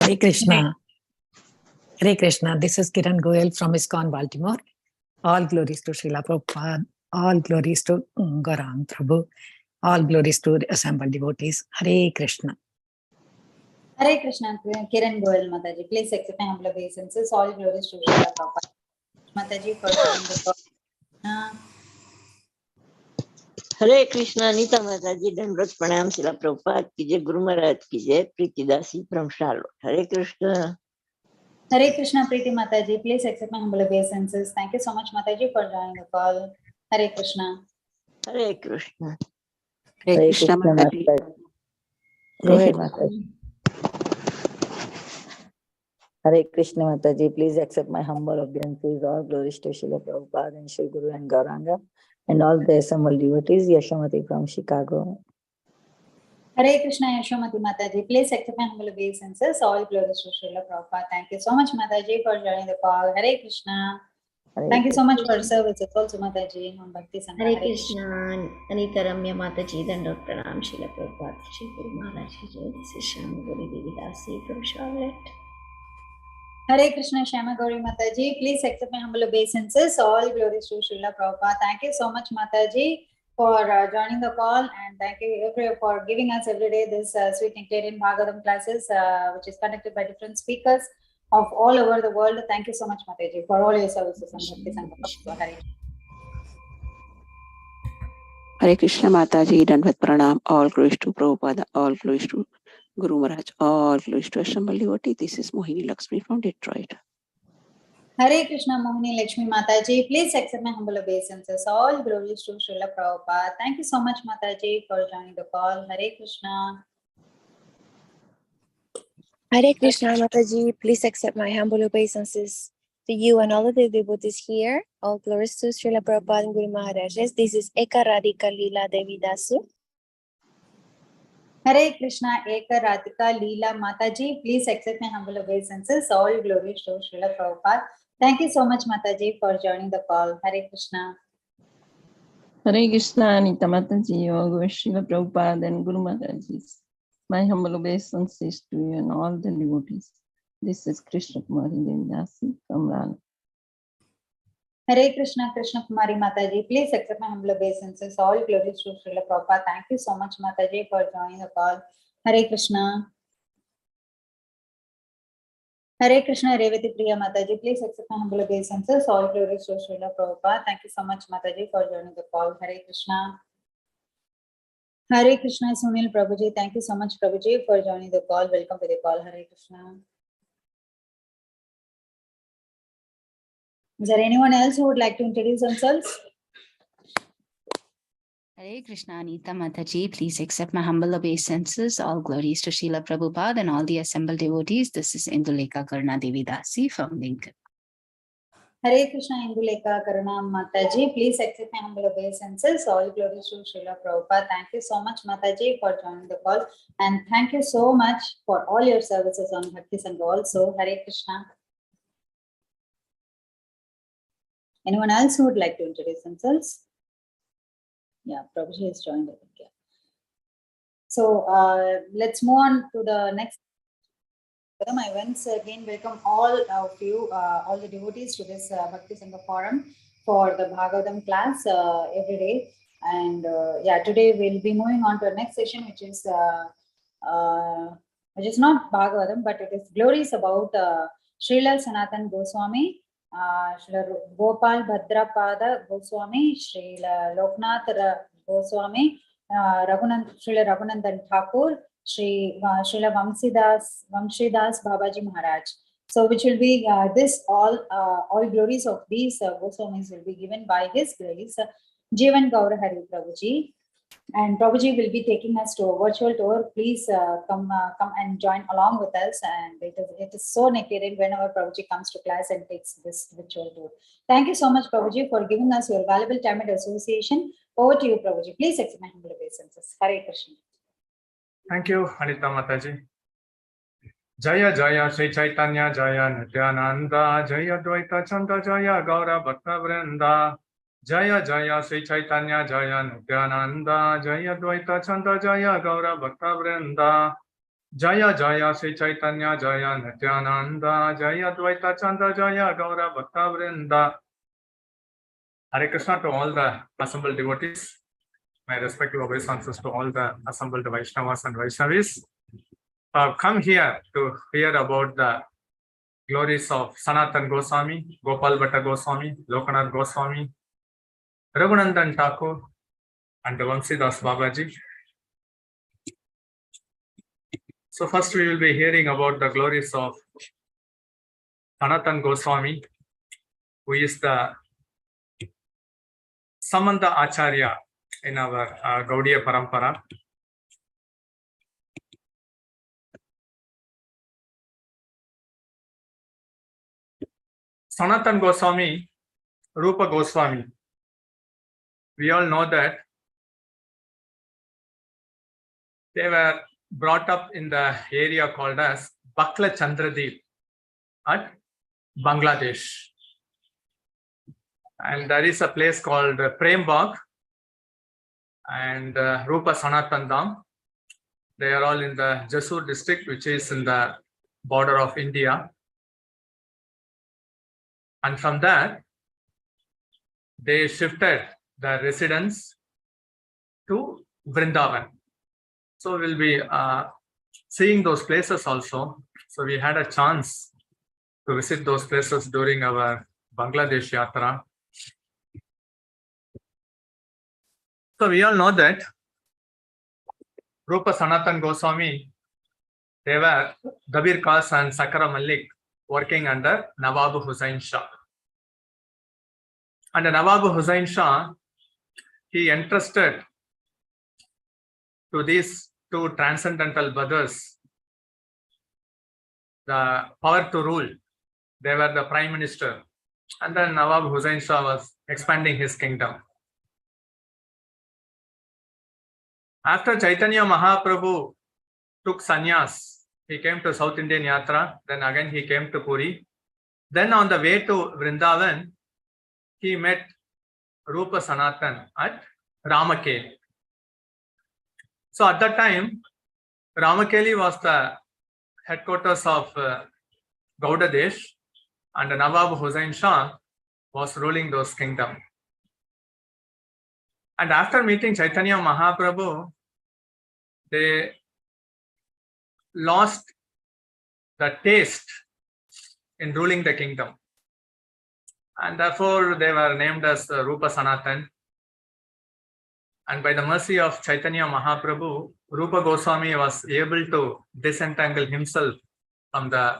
Hare Krishna. Hare Krishna. This is Kiran Goyal from ISKCON, Baltimore. All glories to Srila Prabhupada. All glories to Gaurahari Prabhu. All glories to the assembled devotees. Hare Krishna. Hare Krishna. Kiran Goyal Mataji. Please accept my humble obeisances. All glories to Srila Prabhupada. Mataji for joining the call. Hare Krishna, Nita Mataji, Dandrat Pranam, Srila Prabhupada ki jai, Guru Maharaj ki jai, Preeti Dasi from Charlotte. Hare Krishna. Hare Krishna, Preeti Mataji. Please accept my humble obeisances. Thank you so much, Mataji, for joining the call. Hare Krishna. Hare Krishna. Hare Krishna, Mataji. Go ahead, Mataji. Hare Krishna, Mataji. Please accept my humble obeisances. All glories to Srila Prabhupada and Shri Guru and Gauranga and all the assembled devotees. Yashamati from Chicago. Hare Krishna, Yashamati Mataji. Please accept my humble obeisances. All glories to Srila Prabhupada. Thank you so much, Mataji, for joining the call. Hare Krishna. Thank you so much for services also, Mataji. On Bhakti Sangha. Hare Krishna, Anita Ramya Mataji, Dandrat Pranam, Srila Prabhupada, Shri Guru Maharaj ki jai. This is Shama Gauri Devi Dasi from Charlotte. Hare Krishna, Shama Gauri Mataji. Please accept my humble obeisances. All glories to Srila Prabhupada. Thank you so much, Mataji, for joining the call, and thank you for giving us every day this sweet nectarian Bhagavatam classes, which is conducted by different speakers of all over the world. Thank you so much, Mataji, for all your services on Bhakti Sangha. Hare. Hare Krishna, Mataji, Dandvat Pranam, all glories to Prabhupada, all glories to Guru Maharaj, all glories to assembled devotees. This is Mohini Lakshmi from Detroit. Hare Krishna, Mohini Lakshmi Mataji. Please accept my humble obeisances. All glories to Srila Prabhupada. Thank you so much, Mataji, for joining the call. Hare Krishna. Hare Krishna, Mataji. Please accept my humble obeisances to you and all of the devotees here. All glories to Srila Prabhupada and Guru Maharajas. This is Eka Radhika Leela Devi Dasu. Hare Krishna, Eka Radhika Leela Mataji. Please accept my humble obeisances. All glories to Srila Prabhupada. Thank you so much, Mataji, for joining the call. Hare Krishna. Hare Krishna, Anita Mataji, all glories to Srila Prabhupada and Guru Maharajas. My humble obeisances to you and all the devotees. This is Krishna Kumari Devidasi from Rana. Hare Krishna, Krishna Kumari Mataji. Please accept my humble obeisances. All glories to Srila Prabhupada. Thank you so much, Mataji, for joining the call. Hare Krishna. Hare Krishna, Revati Priya Mataji. Please accept my humble obeisances. All glories to Srila Prabhupada. Thank you so much, Mataji, for joining the call. Hare Krishna. Hare Krishna, Sunil Prabhuji. Thank you so much, Prabhuji, for joining the call. Welcome to the call. Hare Krishna. Is there anyone else who would like to introduce themselves? Hare Krishna, Anita Mataji. Please accept my humble obeisances. All glories to Srila Prabhupada and all the assembled devotees. This is Indulekha Karna Devi Dasi from Lincoln. Hare Krishna, Indulekha Karna Mataji. Please accept my humble obeisances. All glories to Srila Prabhupada. Thank you so much, Mataji, for joining the call. And thank you so much for all your services on Bhakti Sangha also. Hare Krishna. Anyone else who would like to introduce themselves? Yeah, Prabhuji has joined, I think. Yeah. So let's move on to the next. I once again welcome all of you, all the devotees to this Bhakti Sangha forum for the Bhagavatam class every day. And yeah, today we'll be moving on to our next session, which is not Bhagavatam, but it is glories about Srila Sanatana Goswami, Srila Gopal Bhatta Goswami, Srila Lokanath Goswami, Srila Raghunandan Thakur, Srila Vamsidasa Babaji Maharaj. So, which will be all glories of these Goswamis will be given by His Grace, Jivana Gaurahari Prabhuji. And Prabhuji will be taking us to a virtual tour. Please come and join along with us. And it is so nectarian whenever Prabhuji comes to class and takes this virtual tour. Thank you so much, Prabhuji, for giving us your valuable time and association. Over to you, Prabhuji. Please accept my humble obeisances. Hare Krishna. Thank you, Anita Mataji. Jaya Jaya Sri Chaitanya Jaya Nityananda Jaya Dvaita Chanda Jaya Gaura Bhakta Vrinda Jaya Jaya Sri Chaitanya Jaya Nityananda Jaya Dvaita Chanda Jaya Gaura Bhakta Vrinda Jaya Jaya Sri Chaitanya Jaya Nityananda Jaya Dvaita Chanda Jaya Gaura Bhatta Vrinda. Hare Krishna to all the assembled devotees. My respective obeisances to all the assembled Vaishnavas and Vaishnavis. I've come here to hear about the glories of Sanatana Goswami, Gopal Bhatta Goswami, Lokanath Goswami, Raghunandan Thakur, and the Vamsidasa Babaji. So first we will be hearing about the glories of Sanatana Goswami, who is the Samanta Acharya in our Gaudiya Parampara. Sanatana Goswami, Rupa Goswami. We all know that they were brought up in the area called as Bakla Chandradeep at Bangladesh. And there is a place called Prembagh and Rupa Sanatan Dham. They are all in the Jasur district, which is in the border of India. And from there, they shifted their residence to Vrindavan. So we'll be seeing those places also. So we had a chance to visit those places during our Bangladesh yatra. So we all know that Rupa Sanatana Goswami, they were Dabir Khas and Sakara Malik working under Nawab Hussain Shah. And Nawab Hussain Shah, he entrusted to these two transcendental brothers the power to rule. They were the prime minister. And then Nawab Hussain Shah was expanding his kingdom. After Chaitanya Mahaprabhu took sannyas, he came to South Indian yatra, then again he came to Puri. Then on the way to Vrindavan, he met Rupa Sanatan at Ramakeli. So at that time, Ramakeli was the headquarters of Gaudadesh, and Nawab Hussain Shah was ruling those kingdoms. And after meeting Chaitanya Mahaprabhu, they lost the taste in ruling the kingdom. And therefore, they were named as Rupa Sanatan. And by the mercy of Chaitanya Mahaprabhu, Rupa Goswami was able to disentangle himself from the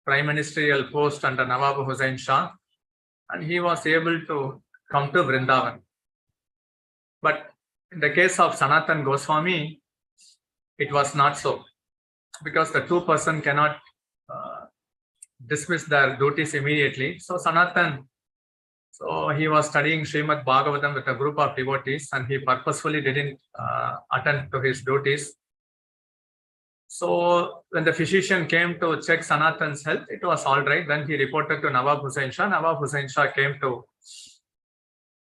prime ministerial post under Nawab Hussain Shah, and he was able to come to Vrindavan. But in the case of Sanatana Goswami, it was not so, because the two persons cannot dismiss their duties immediately. So Sanatan, so he was studying Srimad Bhagavatam with a group of devotees, and he purposefully didn't attend to his duties. So when the physician came to check Sanatan's health, it was all right. Then he reported to Nawab Hussain Shah. Nawab Hussain Shah came to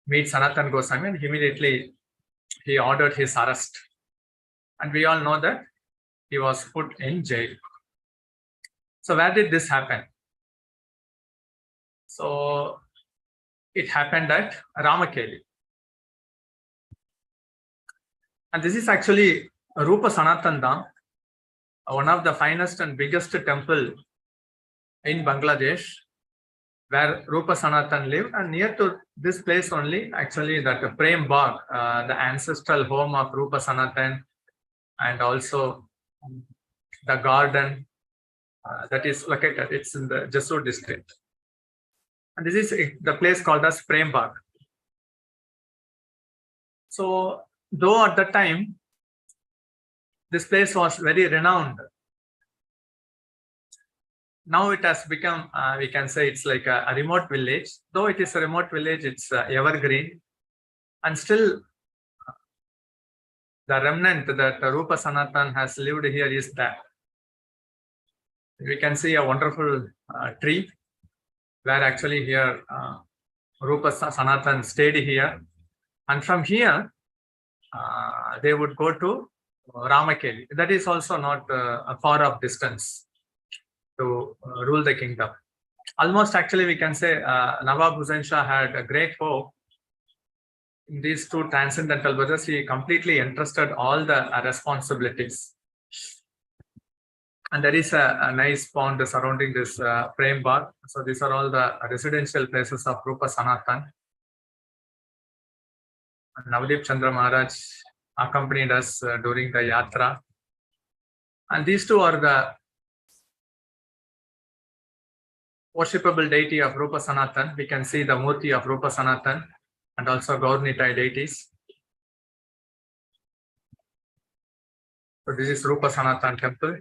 meet Sanatana Goswami, and immediately he ordered his arrest. And we all know that he was put in jail. So where did this happen? So it happened at Ramakeli. And this is actually Rupa Sanatan Dham, one of the finest and biggest temple in Bangladesh, where Rupa Sanatan lived. And near to this place only, actually, that Prem Bagh, the ancestral home of Rupa Sanatan, and also the garden that is located, it's in the Jasur district. And this is the place called as Prem Bagh. So, though at the time, this place was very renowned, now it has become, we can say it's like a remote village. Though it is a remote village, it's evergreen. And still, the remnant that Rupa Sanatan has lived here is there. We can see a wonderful tree, where actually here Rupa Sanatan stayed here. And from here, they would go to Ramakeli. That is also not a far off distance to rule the kingdom. Almost actually we can say Nawab Hussain Shah had a great hope in these two transcendental brothers. He completely entrusted all the responsibilities. And there is a nice pond surrounding this frame bar. So these are all the residential places of Rupa Sanatan. Navdeep Chandra Maharaj accompanied us during the yatra. And these two are the worshipable deity of Rupa Sanatan. We can see the Murti of Rupa Sanatan and also Gaurnitai deities. So this is Rupa Sanatan temple.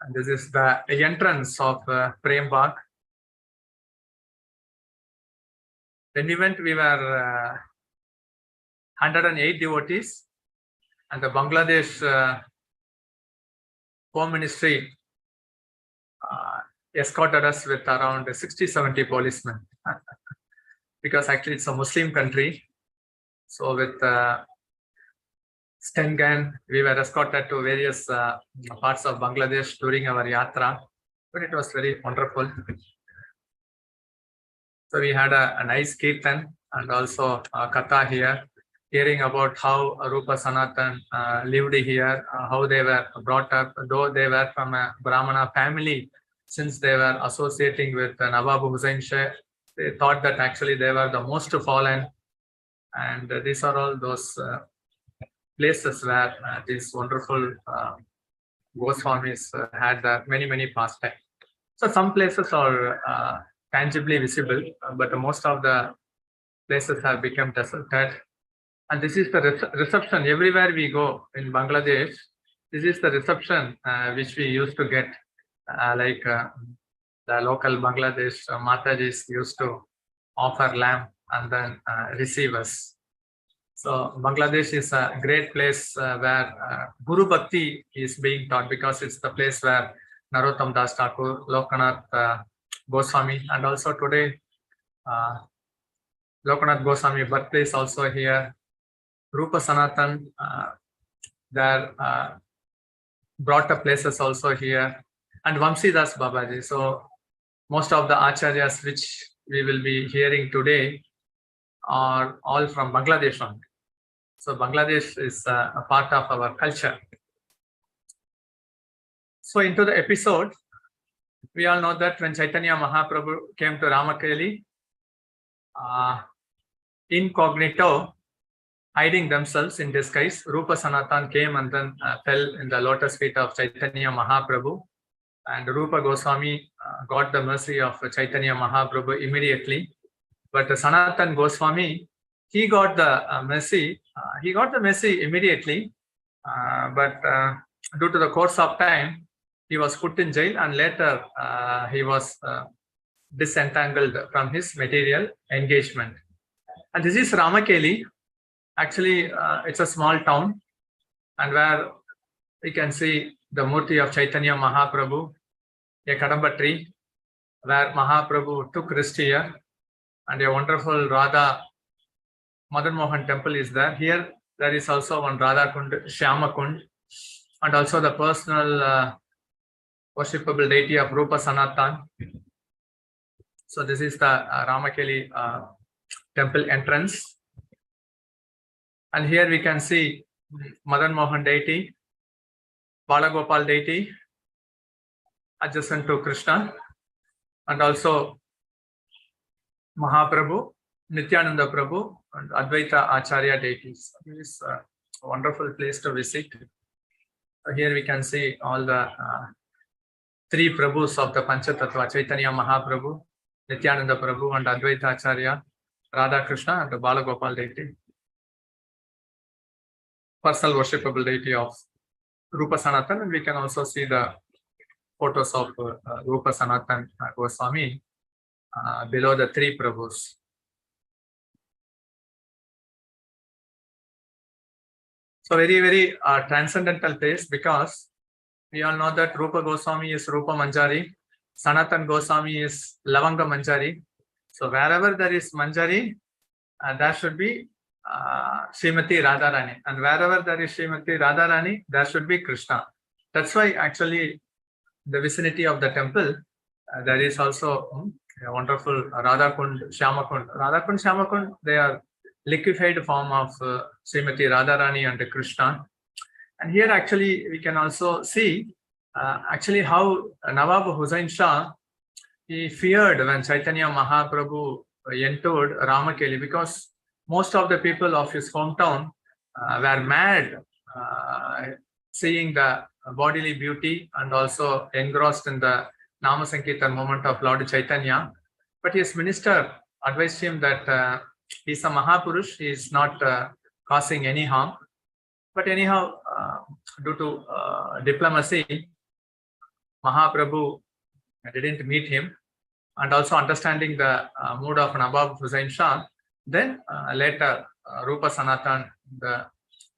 And this is the entrance of Prem Bagh. When we went, we were 108 devotees, and the Bangladesh Home Ministry escorted us with around 60-70 policemen because actually it's a Muslim country. So with stun gun, we were escorted to various parts of Bangladesh during our yatra, but it was very wonderful. So we had a nice kirtan and also a katha here, hearing about how Rupa Sanatan lived here, how they were brought up, though they were from a Brahmana family. Since they were associating with Nawab Hussain Shah, they thought that actually they were the most fallen. And these are all those places where these wonderful Goswamis had many pastimes. So some places are tangibly visible, but most of the places have become deserted. And this is the reception everywhere we go in Bangladesh. This is the reception which we used to get, like the local Bangladesh Matajis used to offer lamb and then receive us. So Bangladesh is a great place where Guru Bhakti is being taught, because it's the place where Narottam Das Thakur, Lokanath Goswami, and also today Lokanath Goswami birthplace also here. Rupa Sanatan, their brought up places also here, and Vamsidasa Babaji. So most of the acharyas which we will be hearing today are all from Bangladesh only. So Bangladesh is a part of our culture. So into the episode, we all know that when Chaitanya Mahaprabhu came to Ramakeli, incognito, hiding themselves in disguise, Rupa Sanatan came and then fell in the lotus feet of Chaitanya Mahaprabhu. And Rupa Goswami got the mercy of Chaitanya Mahaprabhu immediately. But Sanatan Goswami, he got the mercy. He got the mercy immediately, but due to the course of time, he was put in jail, and later he was disentangled from his material engagement. And this is Ramakeli. Actually, it's a small town, and where we can see the Murti of Chaitanya Mahaprabhu, a Kadamba tree, where Mahaprabhu took rest here, and a wonderful Radha Madan Mohan temple is there. Here, there is also one Radha Kund, Shyama Kund, and also the personal worshipable deity of Rupa Sanatan. So this is the Ramakeli temple entrance. And here we can see Madan Mohan deity, Balagopal deity, adjacent to Krishna, and also Mahaprabhu, Nityananda Prabhu, and Advaita Acharya deities. This is a wonderful place to visit. Here we can see all the three Prabhus of the Panchatattva: Chaitanya Mahaprabhu, Nityananda Prabhu, and Advaita Acharya, Radha Krishna, and the Balagopal deity. Personal worshipable deity of Rupa Sanatan, and we can also see the photos of Rupa Sanatan Goswami below the three Prabhus. So very transcendental place, because we all know that Rupa Goswami is Rupa Manjari, Sanatan Goswami is Lavanga Manjari. So wherever there is Manjari, there should be Srimati Radharani. And wherever there is Srimati Radharani, there should be Krishna. That's why actually the vicinity of the temple, there is also a wonderful Radhakund, Shyamakund. Radhakund, Shyamakund, they are liquefied form of Srimati Radharani and Krishna. And here actually we can also see actually how Nawab Hussain Shah, he feared when Chaitanya Mahaprabhu entered Ramakeli, because most of the people of his hometown were mad seeing the bodily beauty and also engrossed in the Nama Sankirtan moment of Lord Chaitanya. But his minister advised him that he is a Mahapurush, he is not causing any harm. But anyhow, due to diplomacy, Mahaprabhu didn't meet him, and also understanding the mood of Nawab Hussain Shah, then later Rupa Sanatan, the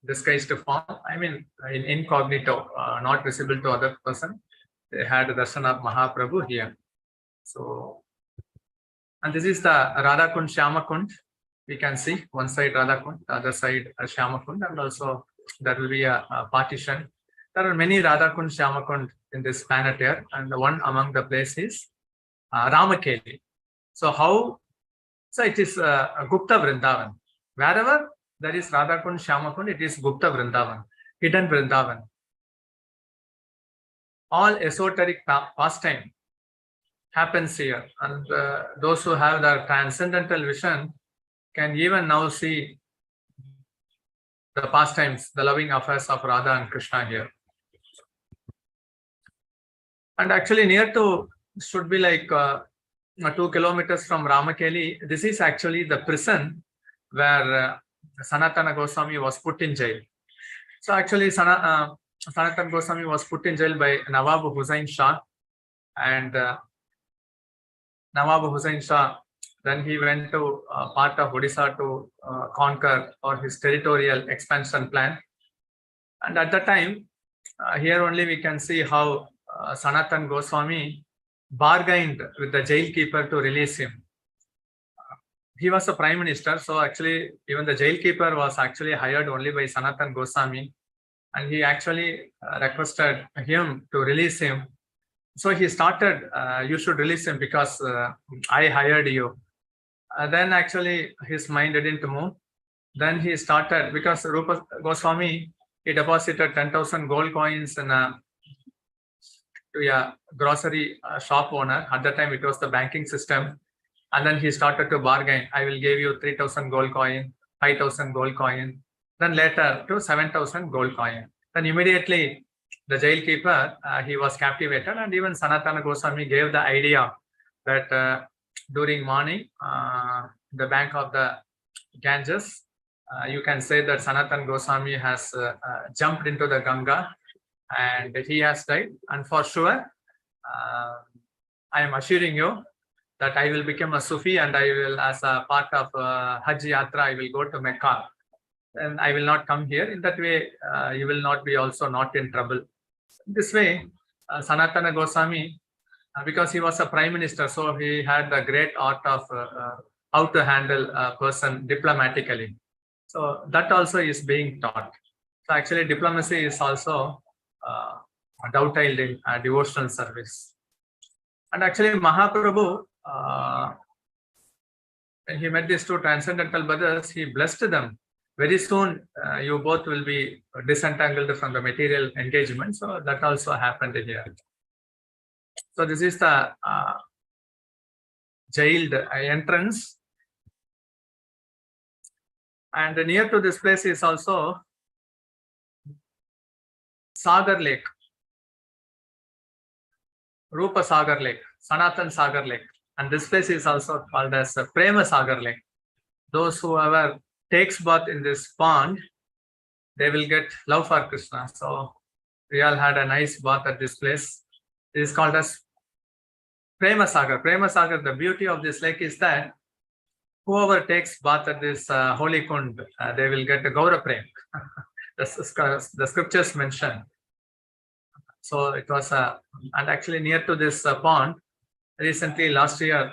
disguised form, I mean in incognito, not visible to other person, they had the darshan of Mahaprabhu here. So, and this is the Radhakund Shyamakund. We can see one side Radhakund, the other side Shyamakund, and also there will be a partition. There are many Radhakund Shyamakund in this planet here, and one among the places Ramakeli. So how? So it is Gupta Vrindavan. Wherever there is Radhakund Shyamakund, it is Gupta Vrindavan, hidden Vrindavan. All esoteric pastime happens here, and those who have the transcendental vision can even now see the pastimes, the loving affairs of Radha and Krishna here. And actually near to, should be like 2 kilometers from Ramakeli, this is actually the prison where Sanatana Goswami was put in jail. So actually Sanatana Goswami was put in jail by Nawab Hussain Shah, and Nawab Hussain Shah, then he went to part of Odisha to conquer or his territorial expansion plan. And at that time, here only we can see how Sanatana Goswami bargained with the jailkeeper to release him. He was a prime minister, so actually even the jailkeeper was actually hired only by Sanatana Goswami, and he actually requested him to release him. So he started, you should release him because I hired you. Then actually his mind didn't move. Then he started, because Rupa Goswami, he deposited 10,000 gold coins in to a grocery shop owner. At that time it was the banking system. And then he started to bargain. I will give you 3,000 gold coin, 5,000 gold coin. Then later to 7,000 gold coin. Then immediately the jailkeeper, he was captivated, and even Sanatana Goswami gave the idea that during morning, the bank of the Ganges, you can say that Sanatana Goswami has jumped into the Ganga and he has died. And for sure, I am assuring you that I will become a Sufi, and I will, as a part of Hajj yatra, I will go to Mecca, and I will not come here. In that way, you will not be also not in trouble. This way, Sanatana Goswami, because he was a prime minister, so he had the great art of how to handle a person diplomatically. So that also is being taught. So actually diplomacy is also dovetailed in devotional service. And actually Mahaprabhu, when he met these two transcendental brothers, he blessed them. Very soon, you both will be disentangled from the material engagement. So that also happened here. So this is the jailed entrance. And near to this place is also Sagar Lake, Rupa Sagar Lake, Sanatan Sagar Lake. And this place is also called as Prema Sagar Lake. Those who ever takes bath in this pond, they will get love for Krishna. So we all had a nice bath at this place. It is called as Prema Sagar. Prema Sagar, the beauty of this lake is that whoever takes bath at this holy kund, they will get a Gaura Prem. The scriptures mention. So it was and actually near to this pond, recently last year,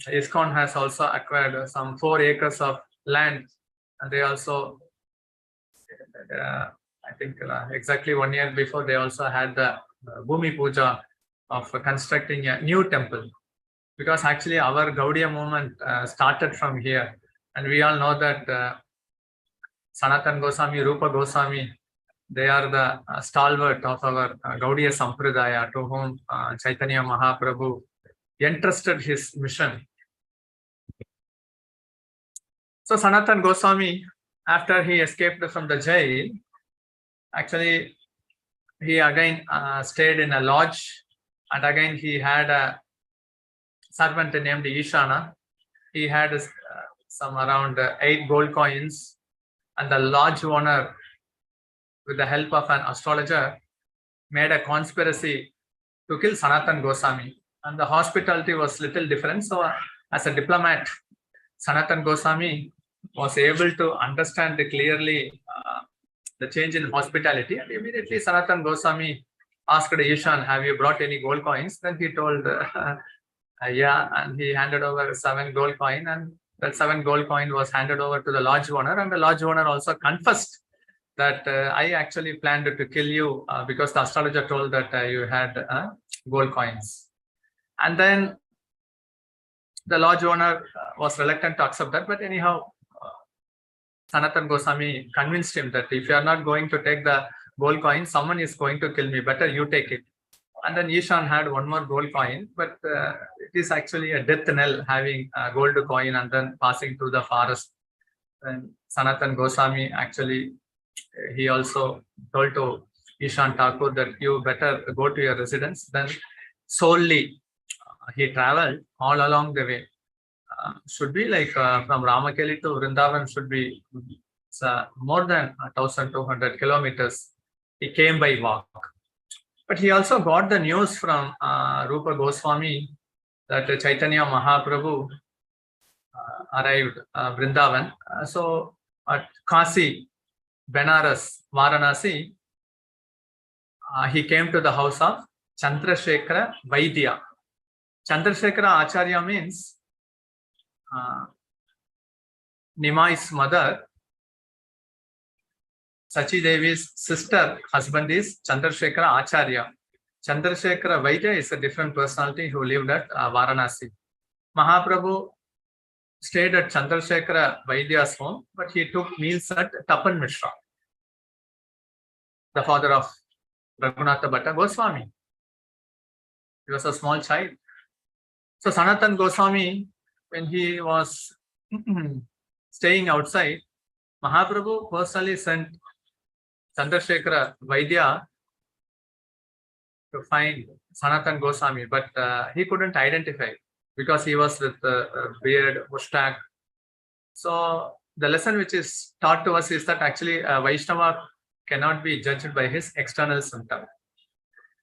ISKCON has also acquired some 4 acres of land. And they also, I think exactly 1 year before, they also had the Bhumi Puja of constructing a new temple. Because actually our Gaudiya movement started from here. And we all know that Sanatana Goswami, Rupa Goswami, they are the stalwart of our Gaudiya Sampradaya, to whom Chaitanya Mahaprabhu entrusted his mission. So Sanatana Goswami, after he escaped from the jail, actually he again stayed in a lodge, and again he had a servant named Ishana. He had some around 8 gold coins, and the lodge owner, with the help of an astrologer, made a conspiracy to kill Sanatana Goswami. And the hospitality was little different. So as a diplomat, Sanatana Goswami was able to understand clearly the change in hospitality. And immediately Sanatana Goswami asked Ishan, have you brought any gold coins? Then he told, yeah, and he handed over 7 gold coin, and that 7 gold coin was handed over to the lodge owner, and the lodge owner also confessed that I actually planned to kill you because the astrologer told that you had gold coins. And then the lodge owner was reluctant to accept that, but anyhow, Sanatana Goswami convinced him that if you are not going to take the gold coin, someone is going to kill me, better you take it. And then Ishan had 1 more gold coin, but it is actually a death knell having a gold coin and then passing through the forest. And Sanatana Goswami actually, he also told to Ishan Thakur that you better go to your residence. Then solely he traveled all along the way. Should be like from Ramakeli to Vrindavan should be more than 1,200 kilometers. He came by walk. But he also got the news from Rupa Goswami that Chaitanya Mahaprabhu arrived Vrindavan. So at Kasi, Benares, Varanasi, he came to the house of Chandrasekhara Vaidya. Chandrasekhara Acharya means Nimai's mother. Sachi Devi's sister husband is Chandrasekhara Acharya. Chandrasekhara Vaidya is a different personality who lived at Varanasi. Mahaprabhu stayed at Chandrasekhara Vaidya's home, but he took meals at Tapan Mishra, the father of Raghunath Bhatta Goswami. He was a small child. So Sanatana Goswami, when he was staying outside, Mahaprabhu personally sent Chandrasekhara Vaidya to find Sanatana Goswami, but he couldn't identify because he was with beard, mustache. So the lesson which is taught to us is that actually Vaishnava cannot be judged by his external symptom.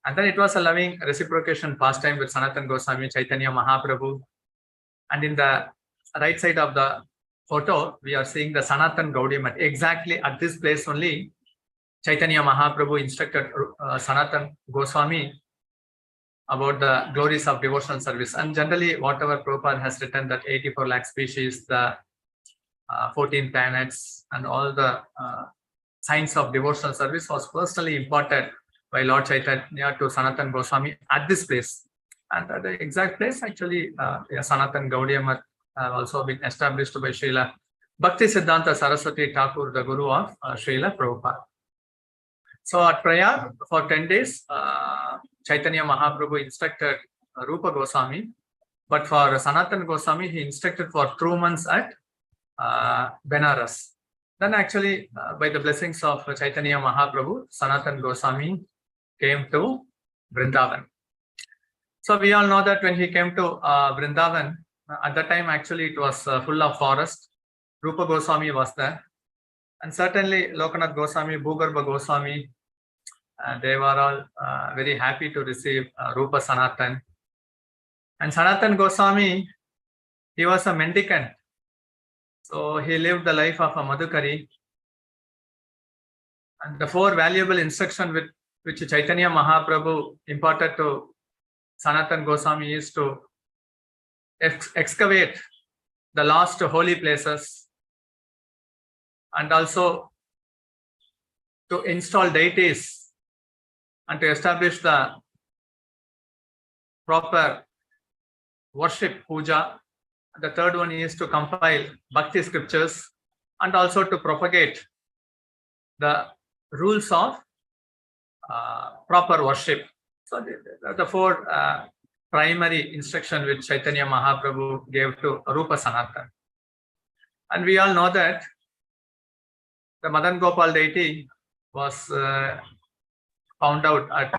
And then it was a loving reciprocation pastime with Sanatana Goswami, Chaitanya Mahaprabhu. And in the right side of the photo, we are seeing the Sanatana Gaudiya Math. Exactly at this place only, Chaitanya Mahaprabhu instructed Sanatana Goswami about the glories of devotional service. And generally, whatever Prabhupada has written, that 84 lakh species, the 14 planets, and all the signs of devotional service was personally imparted by Lord Chaitanya to Sanatana Goswami at this place. And at the exact place, actually, Sanatana Gaudiya Math also been established by Srila Bhakti Siddhanta Saraswati Thakur, the guru of Srila Prabhupada. So at Prayag, for 10 days, Chaitanya Mahaprabhu instructed Rupa Goswami, but for Sanatana Goswami, he instructed for 2 months at Benares. Then actually, by the blessings of Chaitanya Mahaprabhu, Sanatana Goswami came to Vrindavan. So we all know that when he came to Vrindavan, at that time actually it was full of forest. Rupa Goswami was there. And certainly Lokanath Goswami, Bhugarbha Goswami, they were all very happy to receive Rupa Sanatan. And Sanatana Goswami, he was a mendicant. So he lived the life of a Madhukari. And the 4 valuable instructions which Chaitanya Mahaprabhu imparted to Sanatana Goswami is to excavate the lost holy places, and also to install deities and to establish the proper worship, puja. The third one is to compile bhakti scriptures and also to propagate the rules of proper worship. So the four primary instruction which Chaitanya Mahaprabhu gave to Rupa Sanatana. And we all know that the Madan Gopal deity was found out at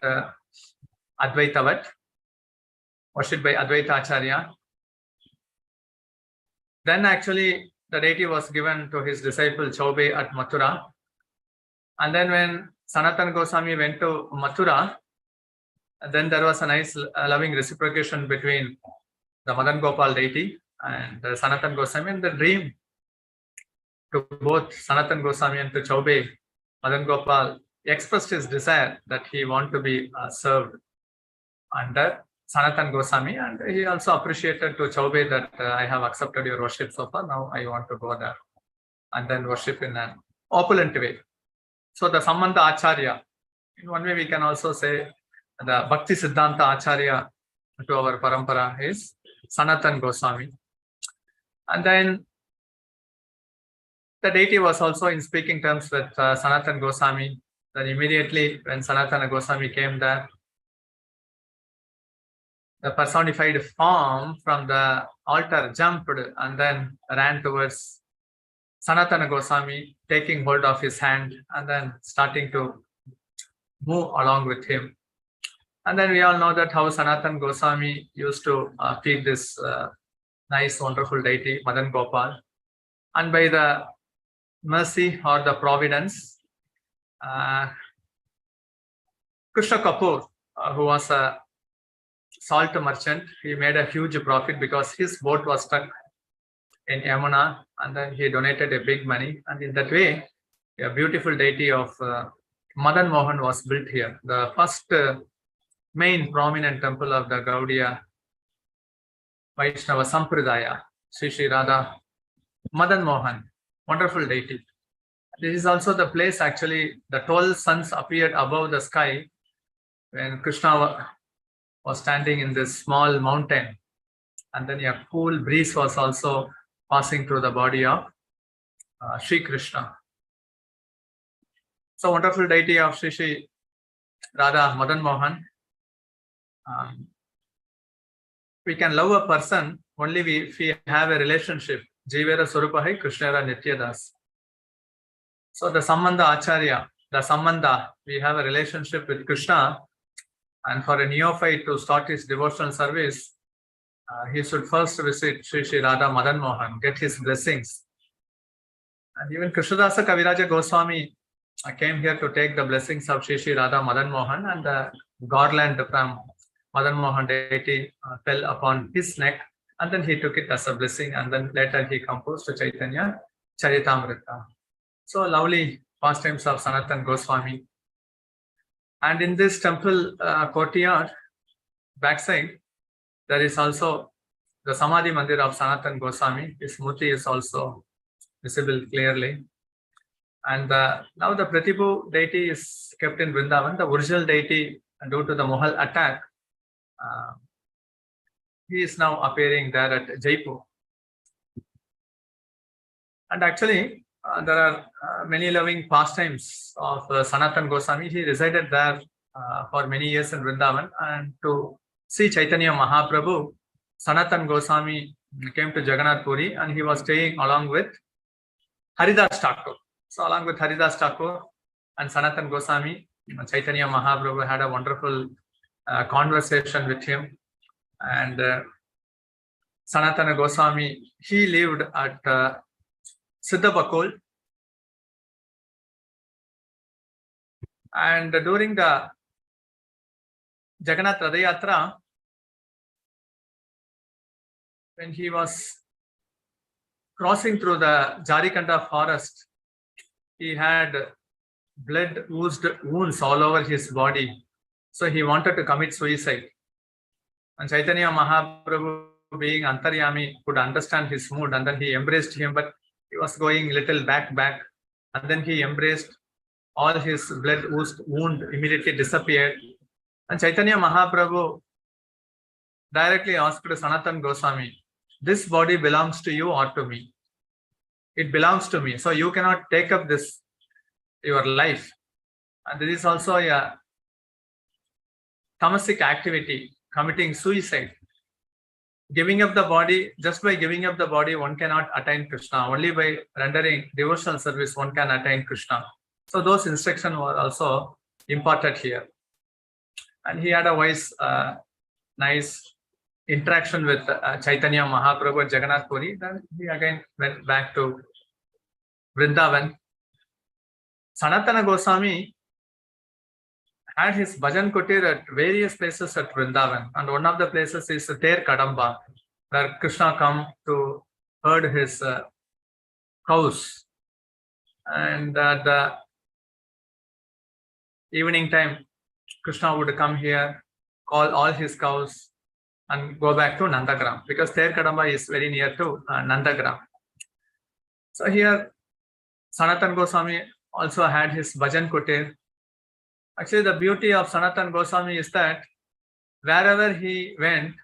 Advaita Vat, worshipped by Advaita Acharya. Then actually the deity was given to his disciple Chaube at Mathura. And then when Sanatana Goswami went to Mathura, then there was a nice loving reciprocation between the Madan Gopal deity and Sanatana Goswami. And the dream to both Sanatana Goswami and to Chaube, Madan Gopal expressed his desire that he want to be served under Sanatana Goswami, and he also appreciated to Chaube that I have accepted your worship so far, now I want to go there and then worship in an opulent way. So the Sambandha Acharya, in one way we can also say the Bhakti Siddhanta Acharya to our parampara is Sanatana Goswami. And then the deity was also in speaking terms with Sanatana Goswami. Then immediately when Sanatana Goswami came there, the personified form from the altar jumped and then ran towards Sanatana Goswami, taking hold of his hand and then starting to move along with him. And then we all know that how Sanatana Goswami used to feed this nice, wonderful deity, Madan Gopal. And by the mercy or the providence, Krishna Kapoor, who was a salt merchant, he made a huge profit because his boat was stuck in Yamuna, and then he donated a big money, and in that way a beautiful deity of Madan Mohan was built here. The first main prominent temple of the Gaudiya Vaishnava Sampradaya, Sri Sri Radha Madan Mohan, wonderful deity. This is also the place actually the 12 suns appeared above the sky when Krishna was standing in this small mountain, and then a cool breeze was also passing through the body of Sri Krishna. So wonderful deity of Sri Sri Radha Madan Mohan. We can love a person only if we have a relationship. Jivera Surupahai Krishnara Nityadas. So the Sambandha Acharya, the Sambandha, we have a relationship with Krishna, and for a neophyte to start his devotional service, he should first visit Sri Sri Radha Madan Mohan, get his blessings. And even Krishnadasa Kaviraja Goswami came here to take the blessings of Sri Sri Radha Madan Mohan, and the garland from Madan Mohan deity fell upon his neck, and then he took it as a blessing, and then later he composed Chaitanya Charitamrita. So lovely pastimes of Sanatana Goswami. And in this temple courtyard, backside, there is also the Samadhi Mandir of Sanatana Goswami. His murti is also visible clearly. And now the Pratibhu deity is kept in Vrindavan. The original deity, due to the Mughal attack, he is now appearing there at Jaipur. And actually, there are many loving pastimes of Sanatana Goswami. He resided there for many years in Vrindavan, and to see Chaitanya Mahaprabhu, Sanatana Goswami came to Jagannath Puri, and he was staying along with Haridas Thakur. So along with Haridas Thakur and Sanatana Goswami, Chaitanya Mahaprabhu had a wonderful conversation with him. And Sanatana Goswami, he lived at Siddhabakul. And during the Jagannath Radha Yatra, when he was crossing through the Jarikanda forest, he had blood oozed wounds all over his body. So he wanted to commit suicide. And Chaitanya Mahaprabhu, being Antaryami, could understand his mood, and then he embraced him, but he was going little back. and then he embraced. All his blood wound immediately disappeared. And Chaitanya Mahaprabhu directly asked Sanatana Goswami, this body belongs to you or to me? It belongs to me. So you cannot take up this, your life. And this is also a tamasic activity, committing suicide. Giving up the body, just by giving up the body, one cannot attain Krishna. Only by rendering devotional service, one can attain Krishna. So those instructions were also imparted here. And he had a nice interaction with Chaitanya Mahaprabhu at Jagannath Puri. Then he again went back to Vrindavan. Sanatana Goswami had his bhajan kutir at various places at Vrindavan. And one of the places is Ter Kadamba, where Krishna come to herd his cows. And at the evening time, Krishna would come here, call all his cows, and go back to Nandagram, because Ter Kadamba is very near to Nandagram. So here, Sanatana Goswami also had his bhajan kutir. Actually, the beauty of Sanatana Goswami is that wherever he went,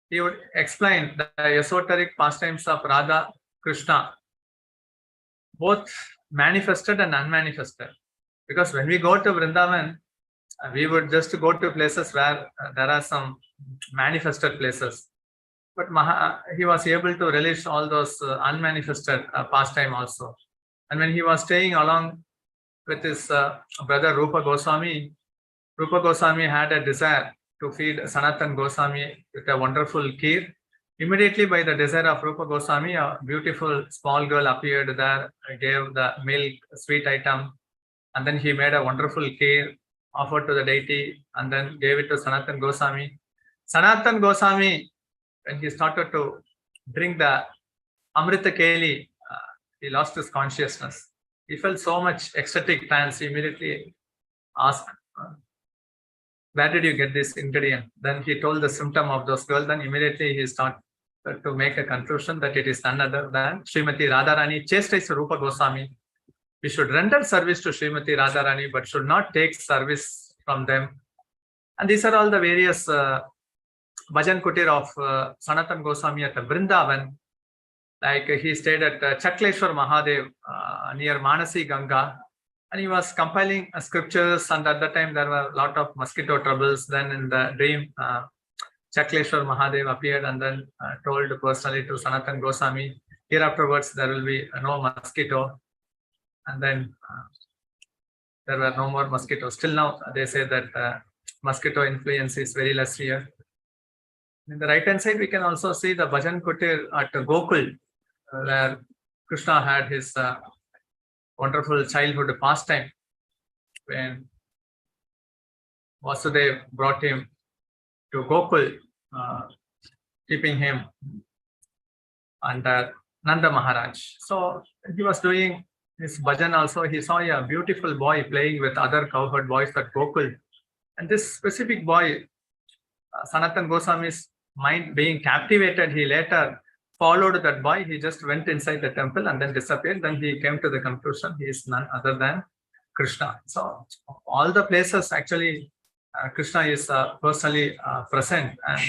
he would explain the esoteric pastimes of Radha, Krishna, both manifested and unmanifested. Because when we go to Vrindavan, we would just go to places where there are some manifested places. But he was able to relish all those unmanifested pastime also. And when he was staying along with his brother Rupa Goswami had a desire to feed Sanatana Goswami with a wonderful kheer. Immediately by the desire of Rupa Goswami, a beautiful small girl appeared there, gave the milk, sweet item, and then he made a wonderful kheer, offered to the deity, and then gave it to Sanatana Goswami. Sanatana Goswami, when he started to drink the Amrita Keli, he lost his consciousness. He felt so much ecstatic trance. He immediately asked, where did you get this ingredient? Then he told the symptom of those girls. Then immediately he started to make a conclusion that it is none other than Srimati Radharani chastised Rupa Goswami. We should render service to Srimati Radharani, but should not take service from them. And these are all the various bhajan kutir of Sanatana Goswami at Vrindavan. Like he stayed at Chakleshwar Mahadev near Manasi Ganga, and he was compiling scriptures. And at that time there were a lot of mosquito troubles. Then in the dream, Chakleshwar Mahadev appeared and then told personally to Sanatana Goswami, here afterwards there will be no mosquito. And then there were no more mosquitoes. Till now they say that mosquito influence is very less here. In the right hand side we can also see the bhajan kutir at Gokul, where Krishna had his wonderful childhood pastime when Vasudev brought him to Gokul, keeping him under Nanda Maharaj. So he was doing his bhajan also. He saw a beautiful boy playing with other cowherd boys at Gokul. And this specific boy, Sanatana Goswami's mind being captivated, he later followed that boy. He just went inside the temple and then disappeared. Then he came to the conclusion he is none other than Krishna. So all the places actually Krishna is personally present, and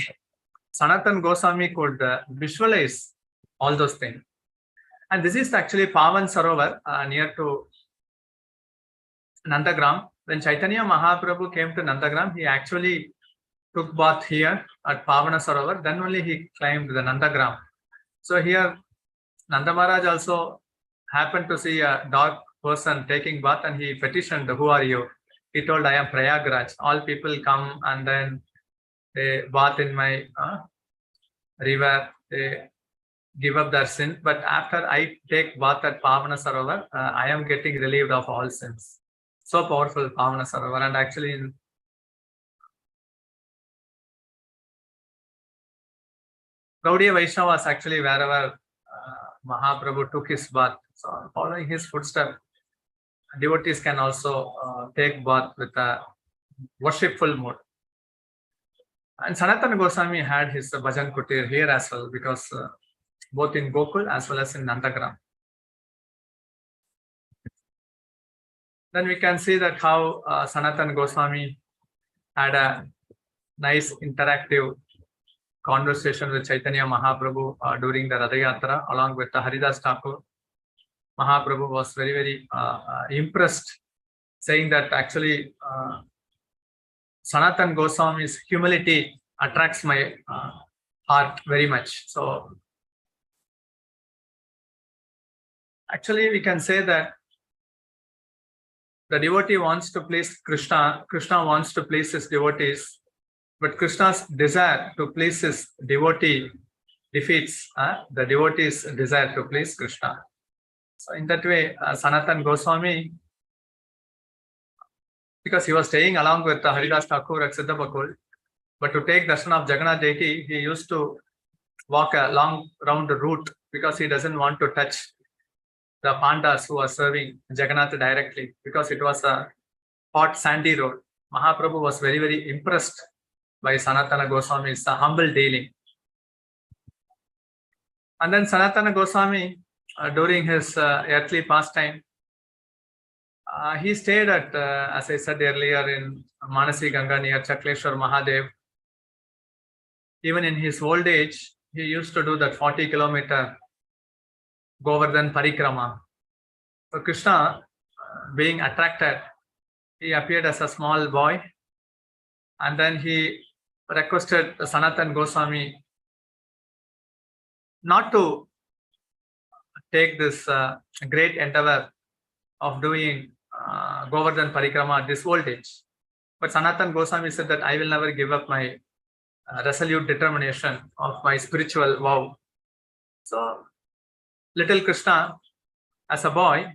Sanatana Goswami could visualize all those things. And this is actually Pavan Sarovar near to Nandagram. When Chaitanya Mahaprabhu came to Nandagram, he actually took bath here at Pavana Sarovar. Then only he climbed the Nandagram. So here Nanda Maharaj also happened to see a dark person taking bath, and he petitioned, who are you? He told, I am Prayagraj. All people come and then they bath in my river. They give up their sins. But after I take bath at Pavana Sarovar, I am getting relieved of all sins. So powerful Pavana Sarovar. And actually in Gaudiya Vaishnavas, actually wherever Mahaprabhu took his bath, so following his footsteps, devotees can also take bath with a worshipful mood. And Sanatana Goswami had his bhajan kutir here as well, because both in Gokul as well as in Nandagram. then we can see that how Sanatana Goswami had a nice interactive conversation with Chaitanya Mahaprabhu during the Ratha Yatra along with Haridas Thakur. Mahaprabhu was very, very impressed, saying that actually Sanatana Goswami's humility attracts my heart very much. So actually we can say that the devotee wants to please Krishna, Krishna wants to please his devotees, but Krishna's desire to please his devotee defeats the devotee's desire to please Krishna. So in that way, Sanatana Goswami, because he was staying along with Haridas Thakur at Siddhabakul, but to take darshan of Jagannath deity, he used to walk a long round route because he doesn't want to touch the pandas who are serving Jagannath directly, because it was a hot sandy road. Mahaprabhu was very, very impressed by Sanatana Goswami's humble dealing. And then Sanatana Goswami, during his earthly pastime, he stayed at, as I said earlier, in Manasi Ganga near Chakleshwar Mahadev. Even in his old age, he used to do that 40-kilometer Govardhan Parikrama. So Krishna, being attracted, he appeared as a small boy, and then he requested Sanatana Goswami not to take this great endeavor of doing Govardhan Parikrama at this old age. But Sanatana Goswami said that I will never give up my resolute determination of my spiritual vow. So little Krishna, as a boy,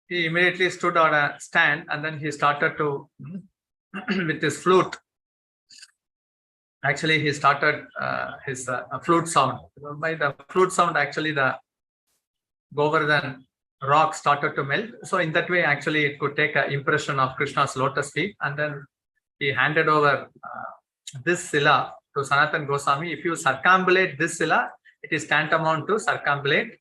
he immediately stood on a stand and then he started to, with his flute, actually he started his flute sound. By the flute sound, actually the Govardhan rock started to melt. So in that way, actually it could take an impression of Krishna's lotus feet, and then he handed over this sila to Sanatana Goswami. If you circumambulate this sila, it is tantamount to circumambulate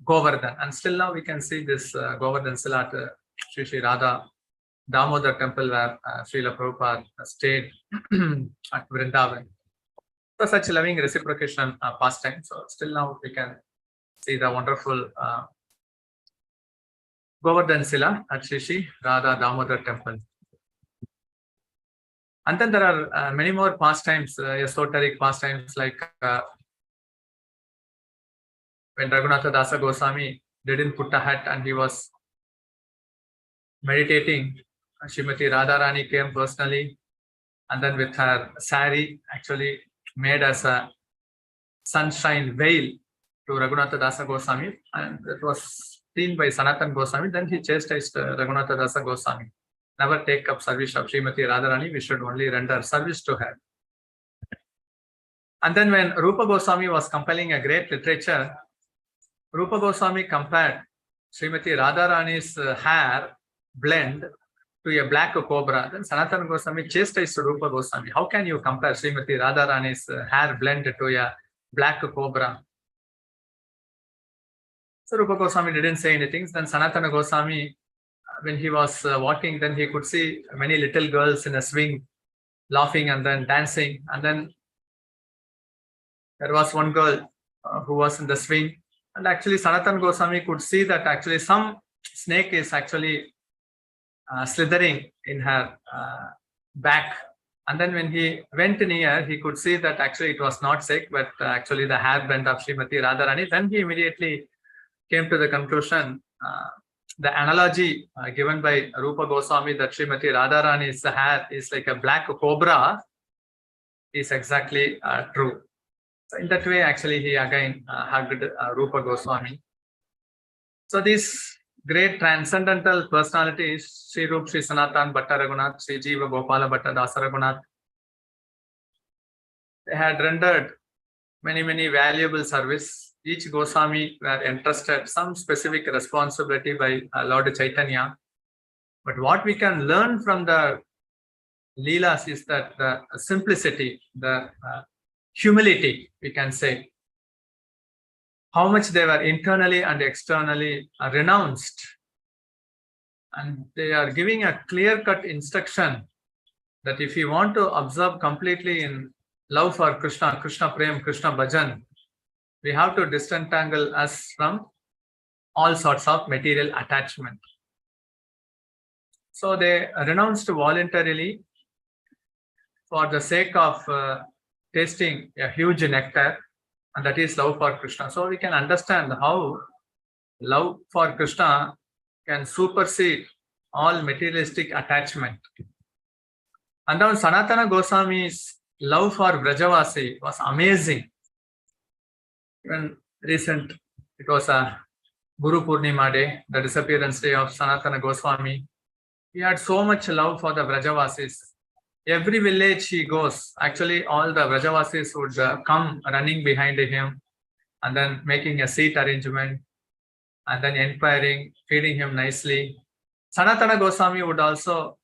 Govardhan. And still now we can see this Govardhan sila at Sri Sri Radha Damodar temple where Srila Prabhupada stayed at Vrindavan. So such loving reciprocation pastime. So still now we can see the wonderful Govardhan sila at Sri Sri Radha Damodar temple. And then there are many more pastimes, esoteric pastimes, like when Raghunatha Dasa Goswami didn't put a hat and he was meditating, Srimati Radharani came personally, and then with her sari actually made as a sunshine veil to Raghunatha Dasa Goswami, and it was seen by Sanatana Goswami. Then he chastised Raghunatha Dasa Goswami. Never take up service of Srimati Radharani, we should only render service to her. And then when Rupa Goswami was compiling a great literature, Rupa Goswami compared Srimati Radharani's hair blend to a black cobra. Then Sanatana Goswami chastised Rupa Goswami. How can you compare Srimati Radharani's hair blend to a black cobra? So Rupa Goswami didn't say anything. Then Sanatana Goswami, when he was walking, then he could see many little girls in a swing laughing and then dancing. And then there was one girl who was in the swing. And actually Sanatana Goswami could see that actually some snake is actually slithering in her back. And then when he went near, he could see that actually it was not snake, but actually the hairband of Srimati Radharani. Then he immediately came to the conclusion, the analogy given by Rupa Goswami that Srimati Radharani's hair is like a black cobra is exactly true. So in that way, actually, he again hugged Rupa Goswami. So these great transcendental personalities, Sri Rup, Sri Sanatana Bhatta Raghunath, Sri Jiva Gopal Bhatta Dasa Raghunath, they had rendered many, many valuable service. Each Goswami were entrusted some specific responsibility by Lord Chaitanya. But what we can learn from the Leelas is that the simplicity, the humility, we can say, how much they were internally and externally renounced And they are giving a clear-cut instruction that if you want to observe completely in love for Krishna, Krishna Prem, Krishna Bhajan, we have to disentangle us from all sorts of material attachment. So they renounced voluntarily for the sake of tasting a huge nectar, and that is love for Krishna. So we can understand how love for Krishna can supersede all materialistic attachment. And then Sanatana Goswami's love for Vrajavasi was amazing. Even recent, it was a Guru Purnima day, the disappearance day of Sanatana Goswami. He had so much love for the Vrajavasis. Every village he goes, actually all the Vrajavasis would come running behind him and then making a seat arrangement and then inquiring, feeding him nicely. Sanatana Goswami would also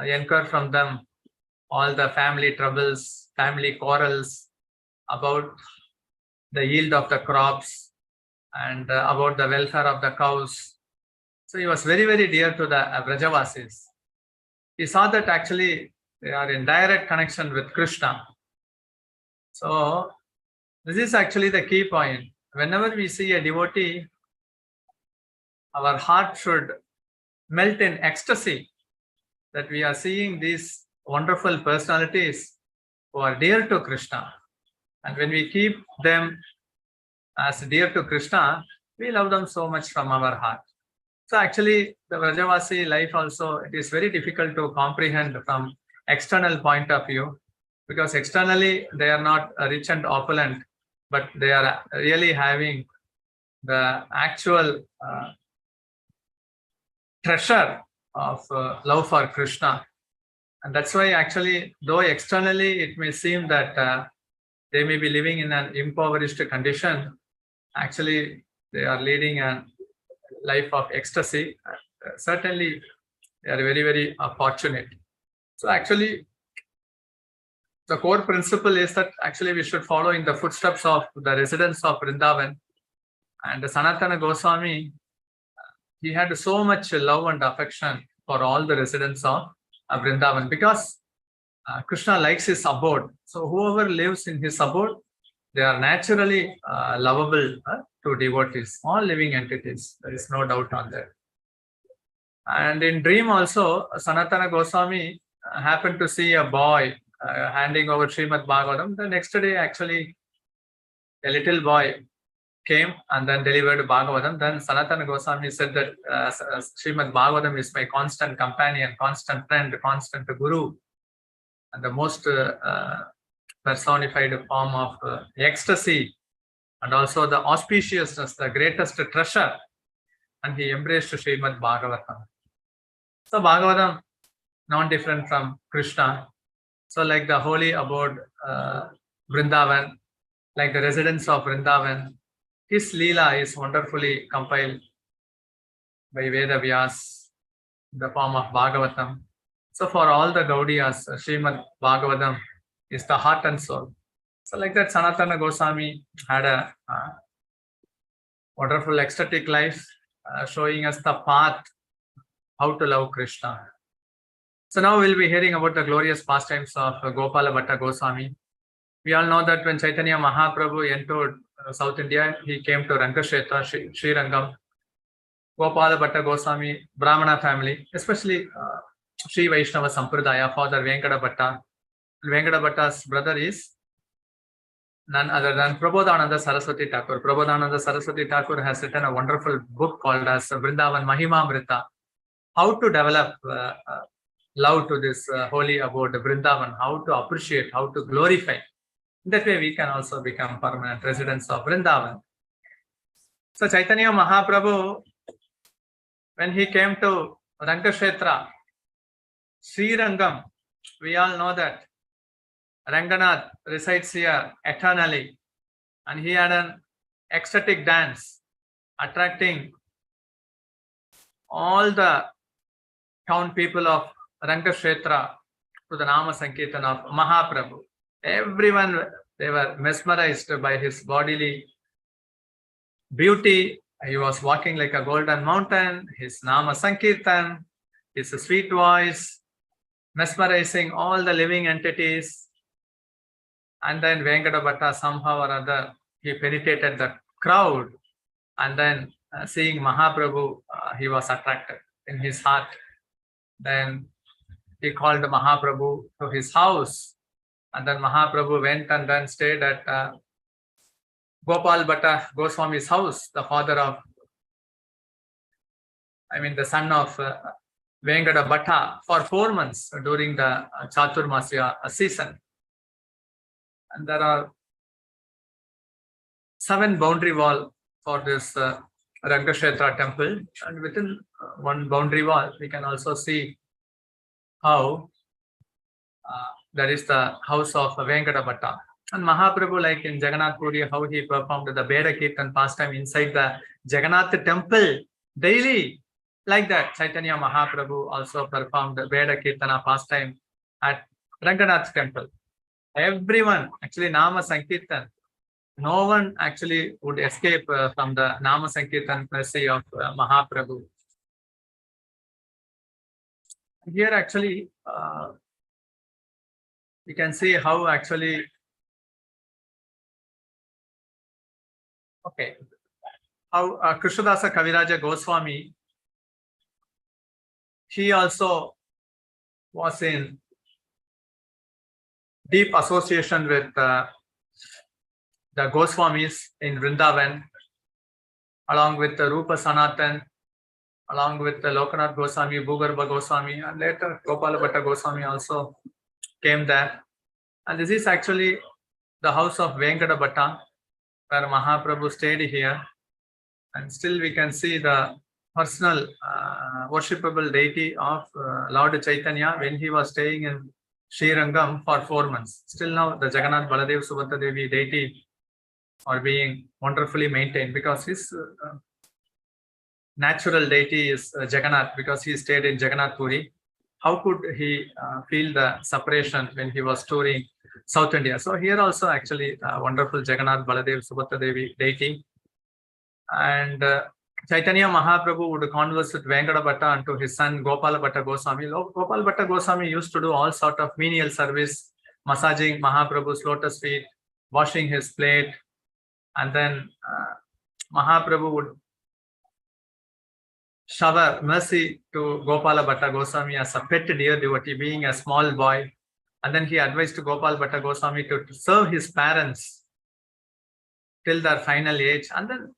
inquire from them all the family troubles, family quarrels about the yield of the crops and about the welfare of the cows. So he was very, very dear to the Vrajavasis. He saw that actually they are in direct connection with Krishna. So this is actually the key point. Whenever we see a devotee, our heart should melt in ecstasy that we are seeing these wonderful personalities who are dear to Krishna. And when we keep them as dear to Krishna, we love them so much from our heart. So actually, the Vrajavasi life also, it is very difficult to comprehend from external point of view, because externally they are not rich and opulent, but they are really having the actual treasure of love for Krishna. And that's why actually, though externally it may seem that they may be living in an impoverished condition, actually they are leading a life of ecstasy. Certainly they are very, very fortunate. So actually the core principle is that actually we should follow in the footsteps of the residents of Vrindavan. And Sanatana Goswami, he had so much love and affection for all the residents of Vrindavan, because Krishna likes his abode. So whoever lives in his abode, they are naturally lovable to devotees, all living entities. There is no doubt on that. And in dream also, Sanatana Goswami happened to see a boy handing over Srimad Bhagavatam. The next day, actually, a little boy came and then delivered Bhagavatam. Then Sanatana Goswami said that Srimad Bhagavatam is my constant companion, constant friend, constant guru, and the most personified form of ecstasy, and also the auspiciousness, the greatest treasure. And he embraced Srimad Bhagavatam. So Bhagavatam, not different from Krishna. So like the holy abode Vrindavan, like the residents of Vrindavan, his Leela is wonderfully compiled by Veda Vyas in the form of Bhagavatam. So for all the Gaudiyas, Srimad Bhagavatam is the heart and soul. So like that, Sanatana Goswami had a wonderful ecstatic life, showing us the path how to love Krishna. So now we'll be hearing about the glorious pastimes of Gopal Bhatta Goswami. We all know that when Chaitanya Mahaprabhu entered South India, he came to Rangashetra, Sri Rangam. Gopal Bhatta Goswami, Brahmana family, especially Sri Vaishnava Sampradaya, Father Venkata Bhatta. Venkata Bhatta's brother is none other than Prabodhananda Saraswati Thakur. Prabodhananda Saraswati Thakur has written a wonderful book called as Vrindavan Mahimamrita. How to develop love to this holy abode Vrindavan, how to appreciate, how to glorify. That way we can also become permanent residents of Vrindavan. So Chaitanya Mahaprabhu, when he came to Rangashetra, Sri Rangam, we all know that Raghunandan resides here eternally, and he had an ecstatic dance attracting all the town people of Rangashetra to the Nama Sankirtan of Mahaprabhu. Everyone, they were mesmerized by his bodily beauty. He was walking like a golden mountain, his Nama Sankirtan, his sweet voice, mesmerizing all the living entities. And then Venkata Bhatta somehow or other, he penetrated the crowd, and then seeing Mahaprabhu, he was attracted in his heart. Then he called Mahaprabhu to his house, and then Mahaprabhu went and then stayed at Gopal Bhatta Goswami's house, the father of, the son of Venkata Bhatta, for 4 months during the Chaturmasya season. And there are 7 boundary wall for this Rangashetra temple, and within one boundary wall we can also see how that is the house of Venkata Bhatta. And Mahaprabhu, like in Jagannath Puri, how he performed the Veda Kirtan pastime inside the Jagannath temple daily. Like that, Chaitanya Mahaprabhu also performed the Veda Kirtana pastime at Ranganath temple. Everyone, actually Nama Sankirtan, no one actually would escape from the Nama Sankirtan mercy of Mahaprabhu. Here actually, you can see how actually, how Krishnadasa Kaviraja Goswami, he also was in deep association with the Goswamis in Vrindavan, along with the Rupa Sanatan, along with the Lokanath Goswami, Bhugarbha Goswami, and later Gopal Bhatta Goswami also came there. And this is actually the house of Venkata Bhatta, where Mahaprabhu stayed here. And still we can see the personal worshipable deity of Lord Chaitanya when he was staying in Srirangam for 4 months. Still now the Jagannath Baladev Subhadra Devi deity are being wonderfully maintained, because his natural deity is Jagannath, because he stayed in Jagannath Puri. How could he feel the separation when he was touring South India? So here also actually wonderful Jagannath Baladev Subhadra Devi deity. And Chaitanya Mahaprabhu would converse with Venkata Bhatta and to his son Gopal Bhatta Goswami. Gopal Bhatta Goswami used to do all sort of menial service, massaging Mahaprabhu's lotus feet, washing his plate, and then Mahaprabhu would shower mercy to Gopal Bhatta Goswami as a pet dear devotee, being a small boy. And then he advised to Gopal Bhatta Goswami to serve his parents till their final age, and then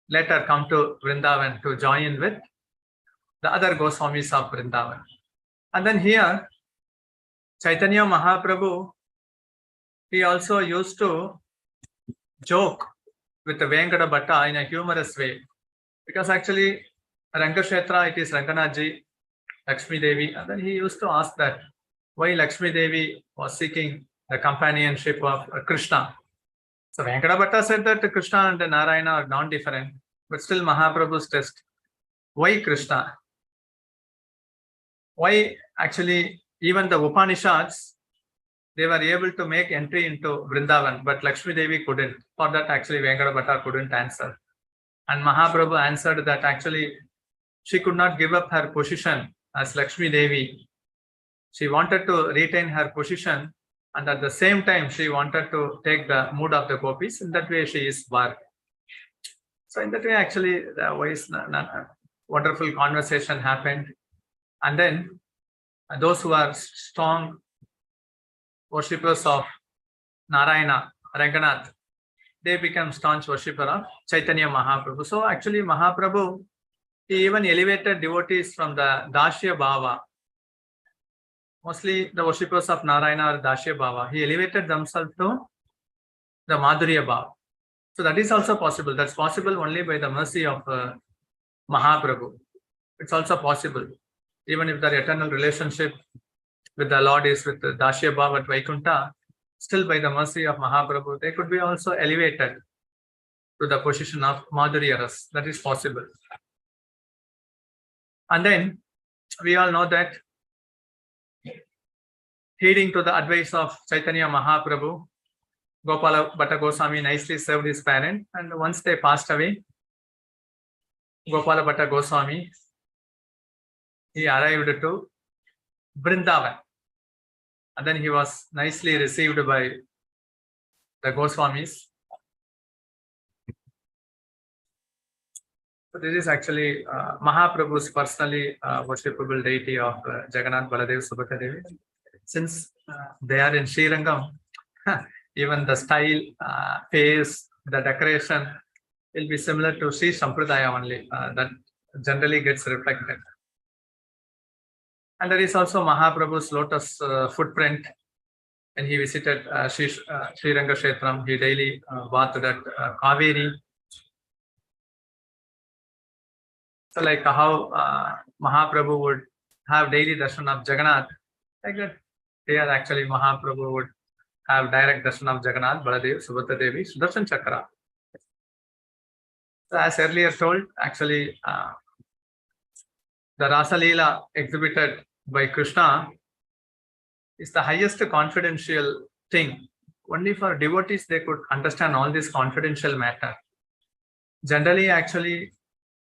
later come to Vrindavan to join with the other Goswamis of Vrindavan. And then here, Chaitanya Mahaprabhu, he also used to joke with the Venkata Bhatta in a humorous way, because actually Rangashetra, it is Ranganathji, Lakshmi Devi, and then he used to ask that why Lakshmi Devi was seeking the companionship of Krishna. So Venkata Bhatta said that Krishna and Narayana are non-different, but still Mahaprabhu's test. Why Krishna? Why actually even the Upanishads, they were able to make entry into Vrindavan, but Lakshmi Devi couldn't. For that actually Venkata Bhatta couldn't answer. And Mahaprabhu answered that actually she could not give up her position as Lakshmi Devi. She wanted to retain her position, and at the same time she wanted to take the mood of the gopis. In that way she is Var. So in that way actually the wise, wonderful conversation happened. And then those who are strong worshippers of Narayana, Ranganath, they become staunch worshipper of Chaitanya Mahaprabhu. So actually Mahaprabhu, he even elevated devotees from the Dashya Bhava. Mostly the worshippers of Narayana are Dashya Bhava. He elevated themselves to the Madhurya Bhava. So that is also possible. That's possible only by the mercy of Mahaprabhu. It's also possible. Even if their eternal relationship with the Lord is with the Dashya Bhava at Vaikuntha, still by the mercy of Mahaprabhu, they could be also elevated to the position of Madhurya Ras. That is possible. And then we all know that heeding to the advice of Chaitanya Mahaprabhu, Gopal Bhatta Goswami nicely served his parent, and once they passed away, Gopal Bhatta Goswami, he arrived to Vrindavan. And then he was nicely received by the Goswamis. So this is actually Mahaprabhu's personally worshipable deity of Jagannath, Baladev, Subhadra Devi. Since they are in Srirangam, even the style, face, the decoration will be similar to Sri Sampradaya only. That generally gets reflected. And there is also Mahaprabhu's lotus footprint. When he visited Sriranga Kshetram, he daily bathed at Kaveri. So like how Mahaprabhu would have daily darshan of Jagannath, like that here actually Mahaprabhu would have direct darshan of Jagannath, Baladev, Subhadra Devi, Sudarshan Chakra. So as earlier told, actually the Rasa Leela exhibited by Krishna is the highest confidential thing. Only for devotees they could understand all this confidential matter. Generally, actually,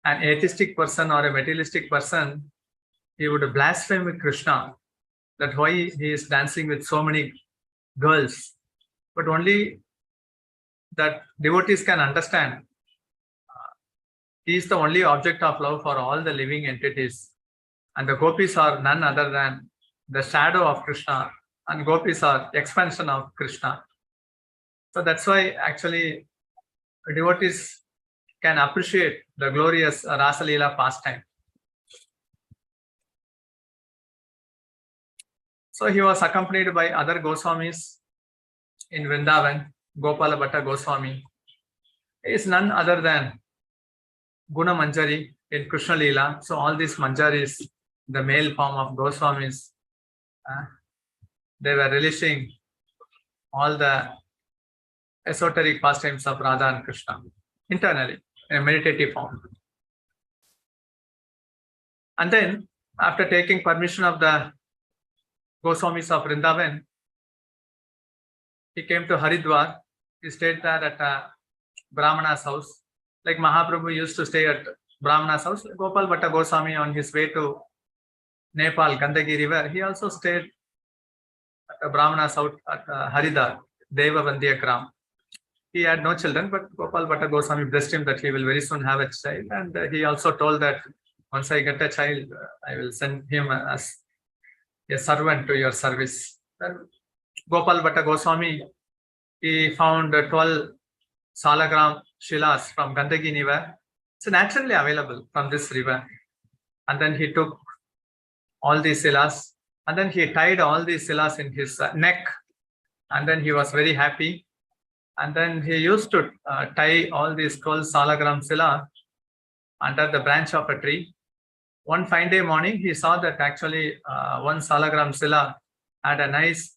an atheistic person or a materialistic person, he would blaspheme Krishna, that why he is dancing with so many girls. But only that devotees can understand he is the only object of love for all the living entities. And the gopis are none other than the shadow of Krishna, and gopis are expansion of Krishna. So that's why actually devotees can appreciate the glorious Rasa Leela pastime. So he was accompanied by other Goswamis in Vrindavan. Gopal Bhatta Goswami is none other than Guna Manjari in Krishna Leela. So all these Manjaris, the male form of Goswamis, they were relishing all the esoteric pastimes of Radha and Krishna internally in a meditative form. And then after taking permission of the Goswamis of Vrindavan, he came to Haridwar. He stayed there at Brahmana's house. Like Mahaprabhu used to stay at Brahmana's house, Gopal Bhatta Goswami on his way to Nepal, Gandagi river, he also stayed at Brahmana's house at Haridwar, Deva Vandya Gram. He had no children, but Gopal Bhatta Goswami blessed him that he will very soon have a child. And he also told that once I get a child, I will send him as a servant to your service. Then Gopal Bhatta Goswami, he found 12 Salagram Shilas from Gandagi river. It's naturally available from this river. And then he took all these Silas, and then he tied all these Silas in his neck. And then he was very happy. And then he used to tie all these 12 Salagram Sila under the branch of a tree. One fine day morning, he saw that actually one Salagram Sila had a nice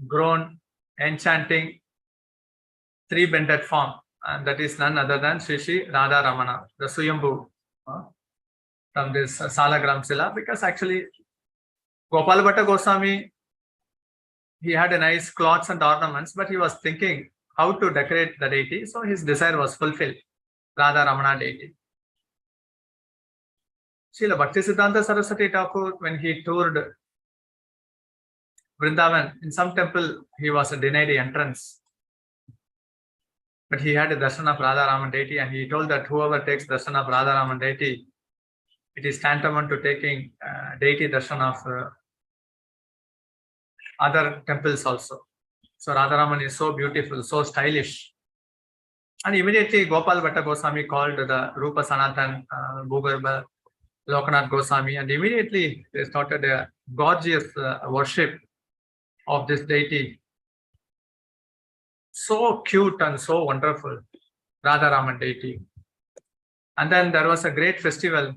grown, enchanting, three-bended form, and that is none other than Sri Radha Ramana, the Suyambhu from this Salagram Sila, because actually Gopal Bhatta Goswami, he had a nice cloths and ornaments, but he was thinking how to decorate the deity, so his desire was fulfilled, Radha Ramana deity. Srila Bhaktisiddhanta Saraswati Thakur, when he toured Vrindavan, in some temple he was denied entrance. But he had a darshan of Radha Raman deity, and he told that whoever takes darshan of Radha Raman deity, it is tantamount to taking deity darshan of other temples also. So Radha Raman is so beautiful, so stylish. And immediately Gopal Bhatta Goswami called the Rupa Sanatan, Bhugarbha, Lokanath Goswami, and immediately they started a gorgeous worship of this deity. So cute and so wonderful, Radha Raman deity. And then there was a great festival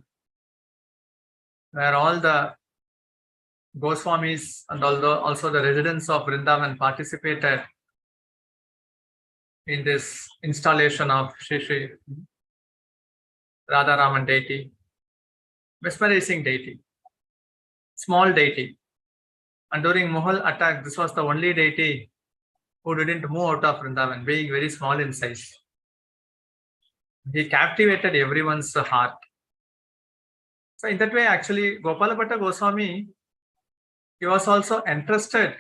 where all the Goswamis and also the residents of Vrindavan participated in this installation of Sri Radha Raman deity, mesmerizing deity, small deity. And during Mughal attack, this was the only deity who didn't move out of Vrindavan, being very small in size. He captivated everyone's heart. So in that way, actually, Gopal Bhatta Goswami, he was also entrusted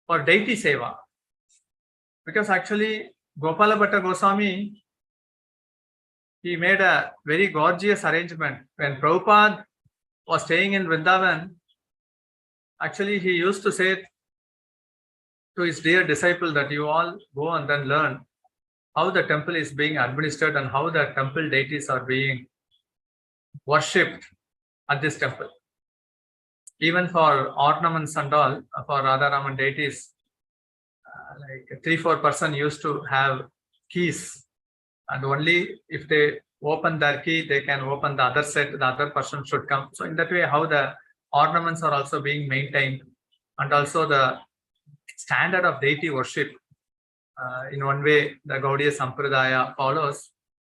for deity seva. Because actually, Gopal Bhatta Goswami, he made a very gorgeous arrangement. When Prabhupada was staying in Vrindavan, actually he used to say to his dear disciple that you all go and then learn how the temple is being administered and how the temple deities are being worshipped at this temple. Even for ornaments and all, for Radharaman deities, like 3-4 person used to have keys, and only if they open their key, they can open the other set, the other person should come. So in that way, how the ornaments are also being maintained, and also the standard of deity worship, in one way the Gaudiya Sampradaya follows,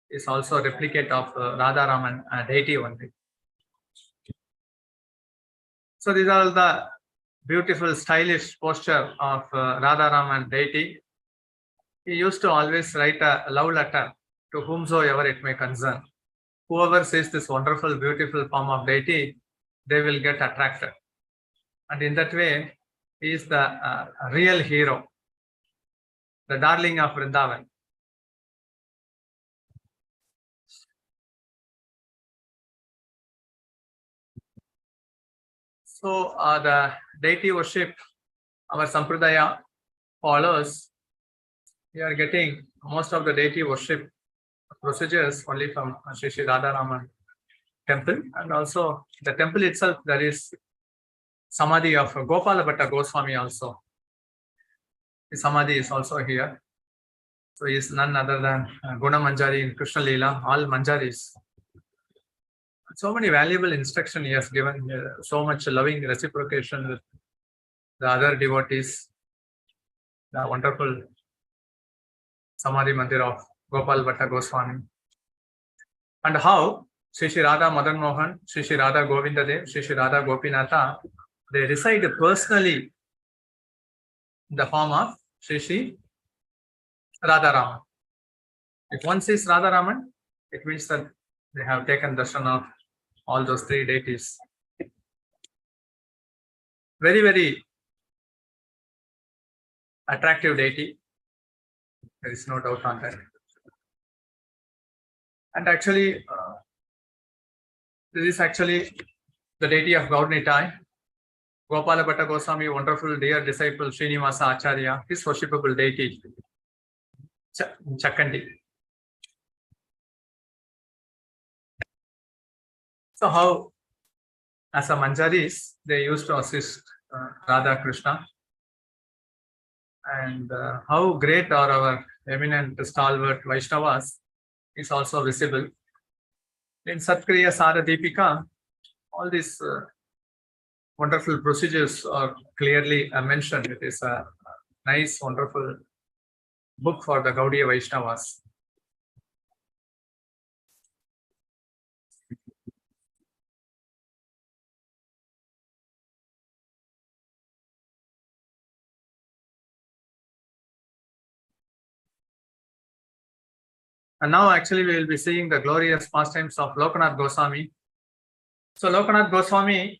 is also a replicate of Radharaman deity only. So these are the beautiful stylish posture of Radharaman deity. He used to always write a love letter to whomsoever it may concern. Whoever sees this wonderful, beautiful form of deity, they will get attracted. And in that way, he is the real hero, the darling of Vrindavan. So the deity worship, our Sampradaya follows. We are getting most of the deity worship procedures only from Sri Sri Radharaman temple, and also the temple itself, there is Samadhi of Gopal Bhatta Goswami also. The Samadhi is also here. So he is none other than Guna Manjari in Krishna Leela, all Manjaris. So many valuable instruction he has given here, so much loving reciprocation with the other devotees, the wonderful Samadhi Mandir of Gopal Bhatta Goswami. And how Sri Sri Radha Madan Mohan, Sri Sri Radha Govinda Dev, Sri Sri Radha Gopinatha, they reside personally in the form of Sri Sri Radharaman. If one sees Radharaman, it means that they have taken darshan of all those three deities. Very, very attractive deity. There is no doubt on that. And actually, this is actually the deity of Gaurahari. Gopal Bhatta Goswami, wonderful dear disciple Srinivasa Acharya, his worshipable deity, Chakandi. So how, as a Manjaris, they used to assist Radha Krishna. And how great are our eminent stalwart Vaishnavas is also visible. In Satkriya Sara Deepika, all these wonderful procedures are clearly mentioned. It is a nice, wonderful book for the Gaudiya Vaishnavas. And now actually we will be seeing the glorious pastimes of Lokanath Goswami. So Lokanath Goswami,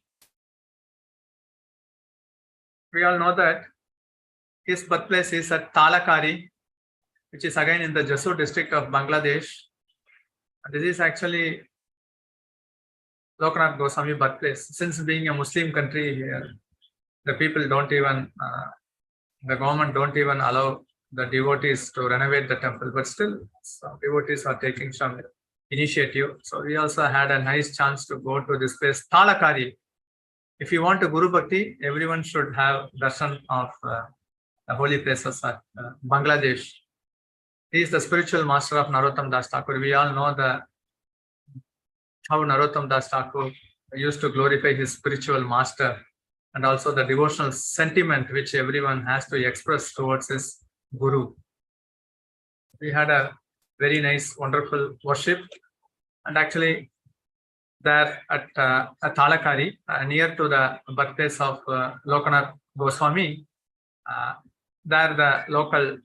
we all know that his birthplace is at Talakari, which is again in the Jasur district of Bangladesh. And this is actually Lokanath Goswami birthplace. Since being a Muslim country here, the people don't even, the government don't even allow the devotees to renovate the temple, but still some devotees are taking some initiative. So we also had a nice chance to go to this place, Talakari. If you want to Guru Bhakti, everyone should have darshan of the holy places at Bangladesh. He is the spiritual master of Narottam Das Thakur. We all know how Narottam Das Thakur used to glorify his spiritual master, and also the devotional sentiment which everyone has to express towards his Guru. We had a very nice, wonderful worship, and actually there at Talakari, near to the birthplace of Lokanath Goswami, there the local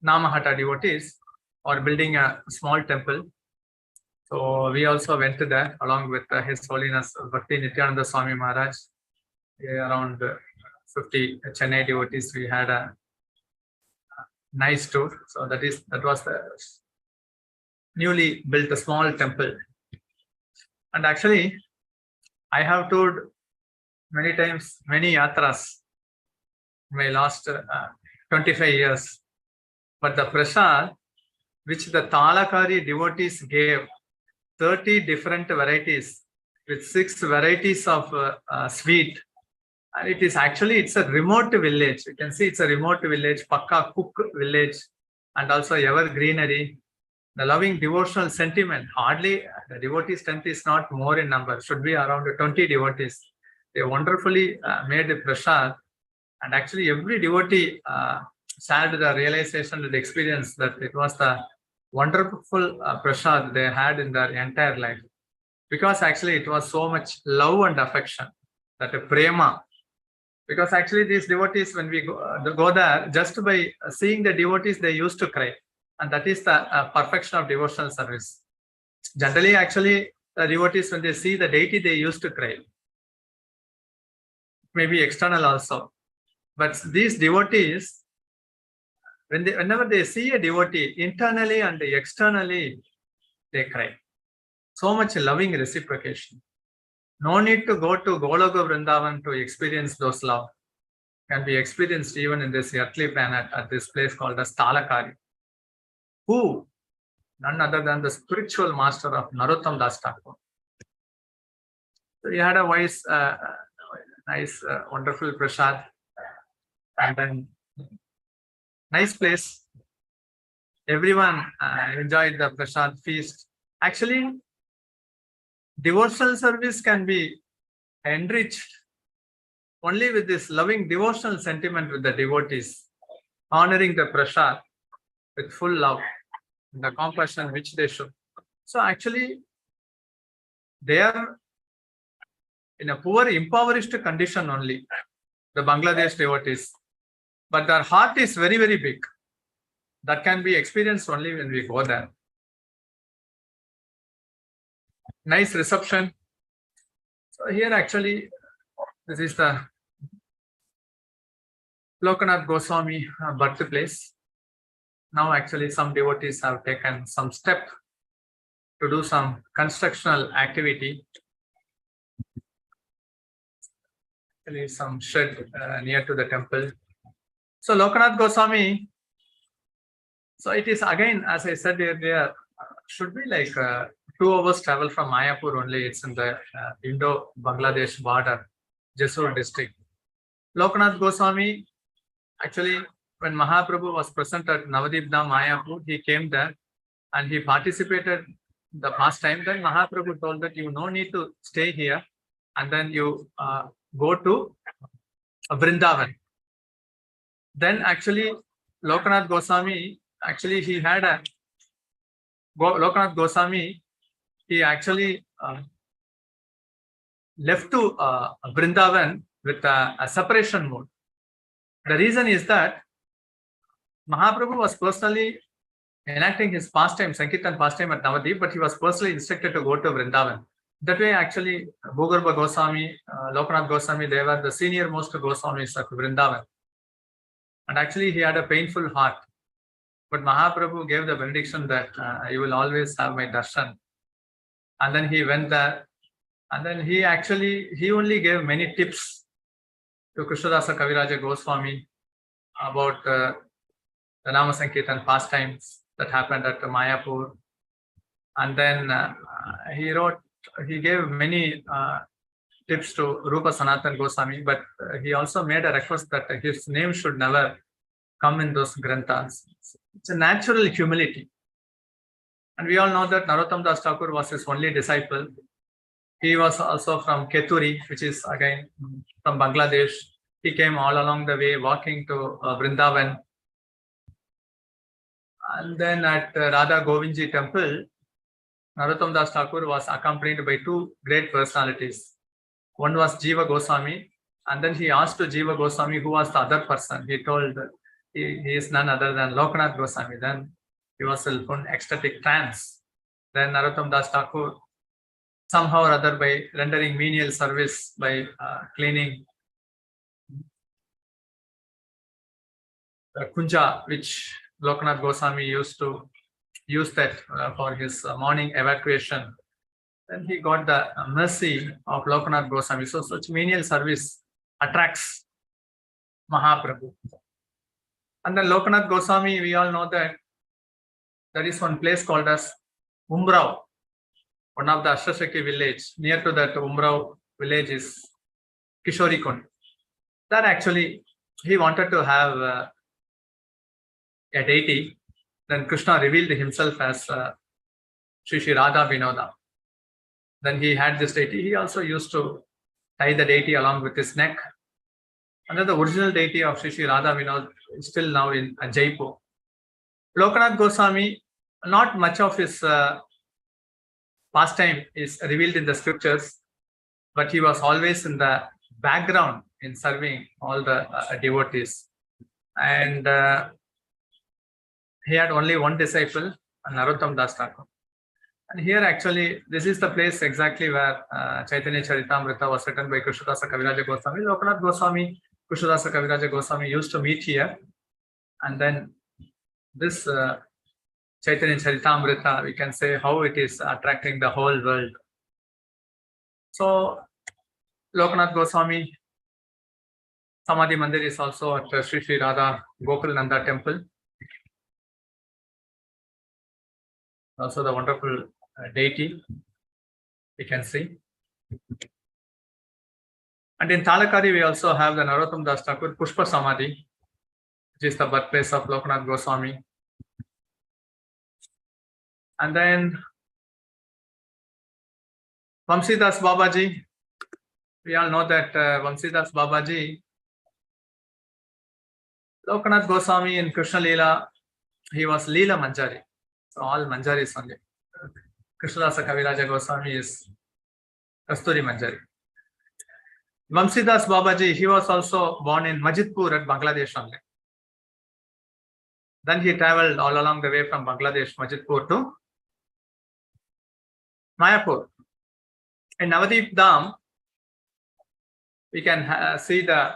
Namahata devotees are building a small temple. So we also went there along with His Holiness Bhakti Nityananda Swami Maharaj. Around 50 Chennai devotees. We had a nice tour. So that was the newly built a small temple. And actually, I have toured many times, many yatras in my last 25 years. But the prasad which the Talakari devotees gave, 30 different varieties with 6 varieties of sweet. And it's a remote village. You can see it's a remote village, Pakka Cook village, and also ever greenery. The loving devotional sentiment, hardly the devotee strength is not more in number, should be around 20 devotees. They wonderfully made the prasad, and actually every devotee shared the realization and the experience that it was the wonderful prasad they had in their entire life. Because actually it was so much love and affection, that a prema. Because actually these devotees, when we go there, just by seeing the devotees, they used to cry. And that is the perfection of devotional service. Generally, actually, the devotees, when they see the deity, they used to cry. Maybe external also. But these devotees, whenever they see a devotee, internally and externally, they cry. So much loving reciprocation. No need to go to Goloka Vrindavan to experience those love. Can be experienced even in this earthly planet at this place called as Talakari. Who? None other than the spiritual master of Narottam Das Thakur. So he had a nice, wonderful prasad. And then, nice place. Everyone enjoyed the prasad feast. Actually, devotional service can be enriched only with this loving devotional sentiment with the devotees, honoring the prasad with full love and the compassion which they should. So actually, they are in a poor, impoverished condition only, the Bangladesh devotees. But their heart is very, very big. That can be experienced only when we go there. Nice reception. So here actually, this is the Lokanath Goswami birthplace. Now actually some devotees have taken some step to do some constructional activity. Actually some shed near to the temple. So Lokanath Goswami, so it is again, as I said earlier, should be like 2 hours travel from Mayapur only. It's in the Indo-Bangladesh border, Jessore district. Lokanath Goswami, actually, when Mahaprabhu was present at Navadip Dham Mayapur, he came there and he participated the past time. Then Mahaprabhu told that you no need to stay here, and then you go to Vrindavan. Then actually, Lokanath Goswami, actually he had a Lokanath Goswami, he actually left to Vrindavan with a separation mode. The reason is that Mahaprabhu was personally enacting his pastime, Sankirtan pastime at Navadip, but he was personally instructed to go to Vrindavan. That way, actually, Bhugarbha Goswami, Lokanath Goswami, they were the senior most Goswamis at Vrindavan. And actually, he had a painful heart. But Mahaprabhu gave the benediction that you will always have my darshan. And then he went there. And then he only gave many tips to Krishnadasa Kaviraja Goswami about the Nama Sankirtan pastimes that happened at Mayapur. And then he gave many tips to Rupa Sanatana Goswami, but he also made a request that his name should never come in those granthas. It's a natural humility. And we all know that Narottam Das Thakur was his only disciple. He was also from Keturi, which is again from Bangladesh. He came all along the way walking to Vrindavan. And then at Radha Govindji temple, Narottam Das Thakur was accompanied by 2 great personalities. One was Jiva Goswami, and then he asked to Jiva Goswami who was the other person. He told that he is none other than Lokanath Goswami. Then he was in ecstatic trance. Then Narottam Das Thakur, somehow or other, by rendering menial service, by cleaning the kunja, which Lokanath Goswami used to use that for his morning evacuation. Then he got the mercy of Lokanath Goswami. So such menial service attracts Mahaprabhu. And then Lokanath Goswami, we all know that there is one place called as Umrao, one of the Ashtasaki village. Near to that Umrao village is Kishori Kund. That actually he wanted to have a deity. Then Krishna revealed himself as Shri Radha Vinoda. Then he had this deity. He also used to tie the deity along with his neck. And then the original deity of Shri Radha Vinod is still now in Jaipur. Lokanath Goswami, not much of his pastime is revealed in the scriptures, but he was always in the background in serving all the devotees. And he had only one disciple, Narottam Das Thakur. And here actually, this is the place exactly where Chaitanya Charitamrita was written by Krishnadasa Kaviraja Goswami. Lokanath Goswami, Krishnadasa Kaviraja Goswami used to meet here. And then this Chaitanya Charitamrita, we can say how it is attracting the whole world. So Lokanath Goswami Samadhi Mandir is also at Sri Sri Radha Gopal Nanda temple. Also the wonderful deity we can see. And in Talakari we also have the Narottam Das Thakur Pushpa Samadhi, which is the birthplace of Lokanath Goswami. And then Vamsidasa Babaji, we all know that Vamsidasa Babaji, Lokanath Goswami in Krishna Leela, he was Leela Manjari. So all Manjaris only. Krishnadasa Kaviraja Goswami is Kasturi Manjari. Vamsidasa Babaji, he was also born in Majidpur at Bangladesh only. Then he traveled all along the way from Bangladesh, Majidpur to Mayapur. In Navadip Dham, we can see the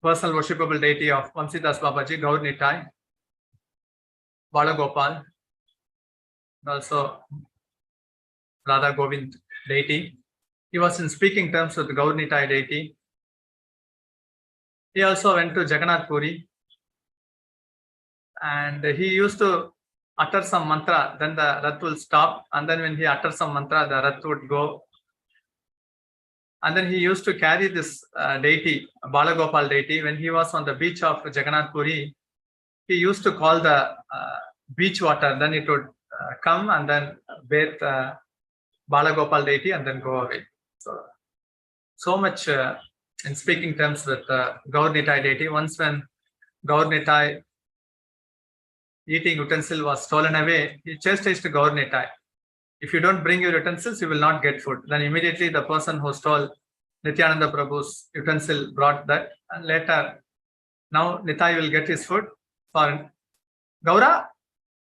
personal worshipable deity of Vamsidasa Babaji, Gaur Nitai, Balagopal, and also Radha Govind deity. He was in speaking terms with the Gaur Nitai deity. He also went to Jagannath Puri and he used to utter some mantra, then the Rath will stop, and then when he utters some mantra, the Rath would go. And then he used to carry this deity, Balagopal deity, when he was on the beach of Jagannath Puri. He used to call the beach water, then it would come and then bathe Balagopal deity and then go away. So much in speaking terms with Gaur Nitai deity. Once when Gaur Nitai eating utensil was stolen away, he chastised Gaur Nitai. If you don't bring your utensils, you will not get food. Then immediately the person who stole Nityananda Prabhu's utensil brought that, and later, now Nitai will get his food for Gaura.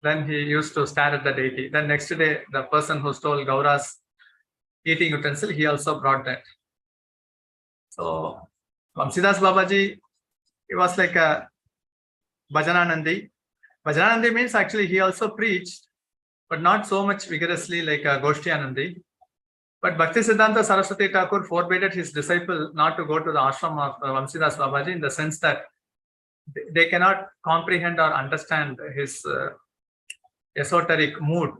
Then he used to stare at the deity. Then next day, the person who stole Gaura's eating utensil, he also brought that. So Vamsidasa Babaji, he was like a Bhajananandi. Bhajananandi means actually he also preached, but not so much vigorously like Goshtianandi. But Bhaktisiddhanta Saraswati Thakur forbade his disciple not to go to the ashram of Vamsidasa Babaji, in the sense that they cannot comprehend or understand his esoteric mood.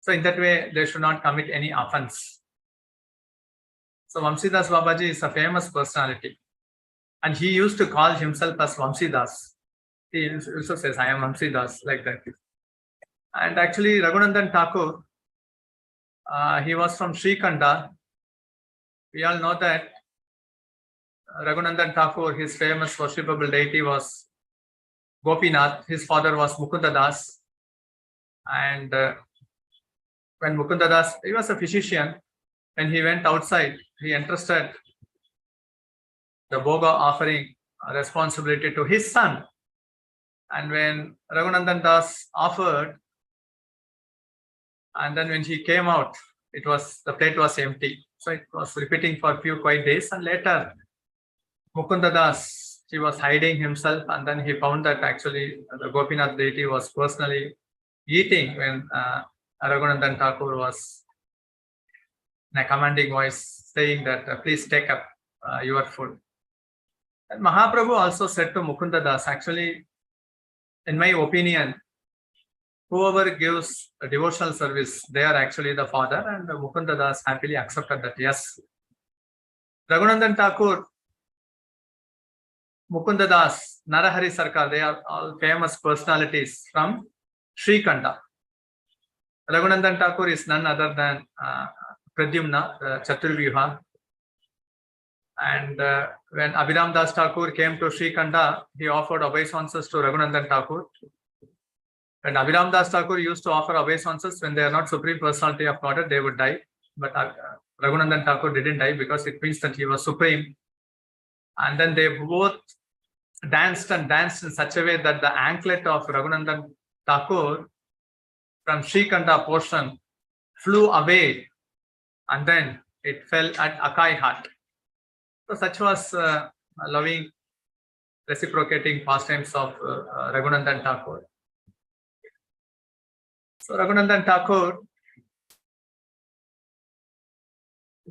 So in that way, they should not commit any offense. So Vamsidasa Babaji is a famous personality. And he used to call himself as Vamsidas. He also says, I am Vamsidas, like that. And actually, Raghunandan Thakur, he was from Srikanda. We all know that Raghunandan Thakur, his famous worshipable deity was Gopinath. His father was Mukunda Das. And when Mukunda Das, he was a physician. When he went outside, he entrusted the Bhoga offering responsibility to his son. And when Raghunandan Das offered, And then when he came out, the plate was empty. So it was repeating for a few quiet days. And later, Mukunda Das, he was hiding himself, and then he found that actually the Gopinath deity was personally eating when Raghunandan Thakur was in a commanding voice saying that please take up your food. And Mahaprabhu also said to Mukunda Das, actually, in my opinion, whoever gives a devotional service, they are actually the father, and Mukunda Das happily accepted that, yes. Raghunandan Thakur, Mukunda Das, Narahari Sarkar, they are all famous personalities from Srikanda. Raghunandan Thakur is none other than Pradyumna, the Chaturvyuha. And when Abhiram Das Thakur came to Srikanda, he offered obeisances to Raghunandan Thakur. And Abhiram Das Thakur used to offer obeisances when they are not Supreme Personality of Godhead, they would die. But Raghunandan Thakur didn't die because it means that he was Supreme. And then they both danced and danced in such a way that the anklet of Raghunandan Thakur from Srikanda portion flew away, and then it fell at Akai Hut. So such was loving, reciprocating pastimes of Raghunandan Thakur. So Raghunandan Thakur,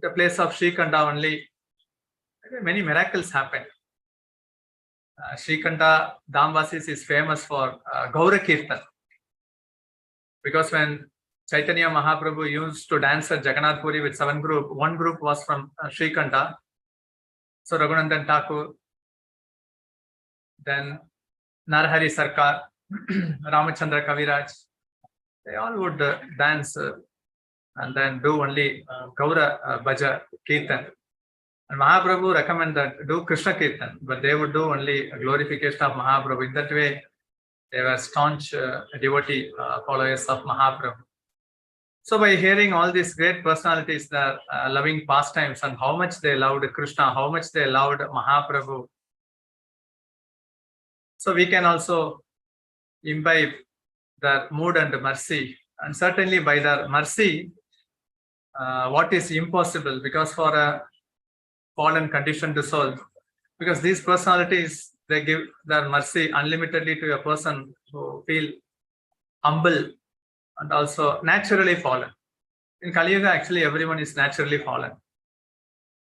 the place of Srikanda only, many miracles happened. Srikanda Damvasis is famous for Gaura Kirtan. Because when Chaitanya Mahaprabhu used to dance at Jagannath Puri with 7 groups, one group was from Srikanda. So Raghunandan Thakur, then Narahari Sarkar, Ramachandra Kaviraj, they all would dance and then do only Gaura Bhaja Kirtan. And Mahaprabhu recommended that do Krishna Kirtan, but they would do only glorification of Mahaprabhu. In that way, they were staunch devotee followers of Mahaprabhu. So by hearing all these great personalities, their loving pastimes and how much they loved Krishna, how much they loved Mahaprabhu, so we can also imbibe their mood and mercy. And certainly by their mercy, what is impossible, because for a fallen conditioned soul, because these personalities, they give their mercy unlimitedly to a person who feel humble and also naturally fallen. In Kali Yuga, actually everyone is naturally fallen.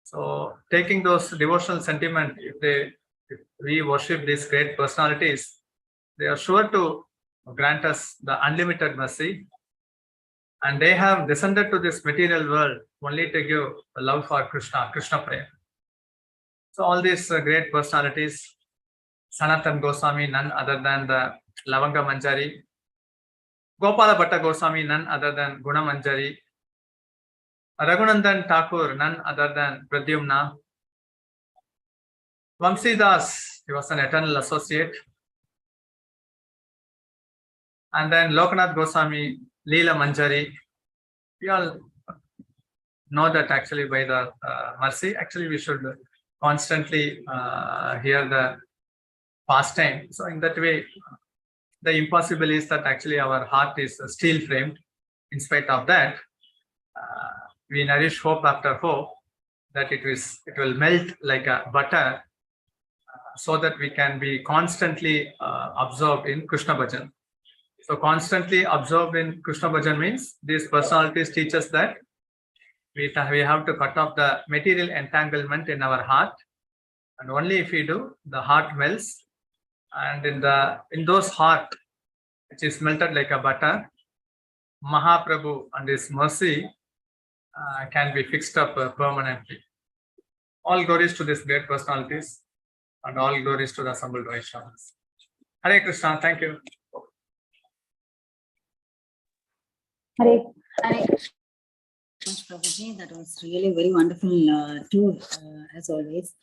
So taking those devotional sentiment, if we worship these great personalities, they are sure to grant us the unlimited mercy. And they have descended to this material world only to give a love for Krishna, Krishna Prema. So all these great personalities, Sanatana Goswami, none other than the Lavanga Manjari. Gopal Bhatta Goswami, none other than Guna Manjari. Raghunandan Thakur, none other than Pradyumna. Vamsidasa, he was an eternal associate. And then Lokanath Goswami, Leela Manjari. We all know that actually by the mercy, actually we should constantly hear the pastime. So in that way, the impossible is that actually our heart is steel framed. In spite of that, we nourish hope after hope that it will melt like a butter, so that we can be constantly absorbed in Krishna Bhajan. So constantly absorbed in Krishna Bhajan means these personalities teach us that we have to cut off the material entanglement in our heart, and only if we do, the heart melts. And in those heart, which is melted like a butter, Mahaprabhu and his mercy can be fixed up permanently. All glories to these great personalities, and all glories to the assembled Vaishnavas. Hare Krishna, thank you. Hare Krishna, Prabhuji. That was really very wonderful tour, as always.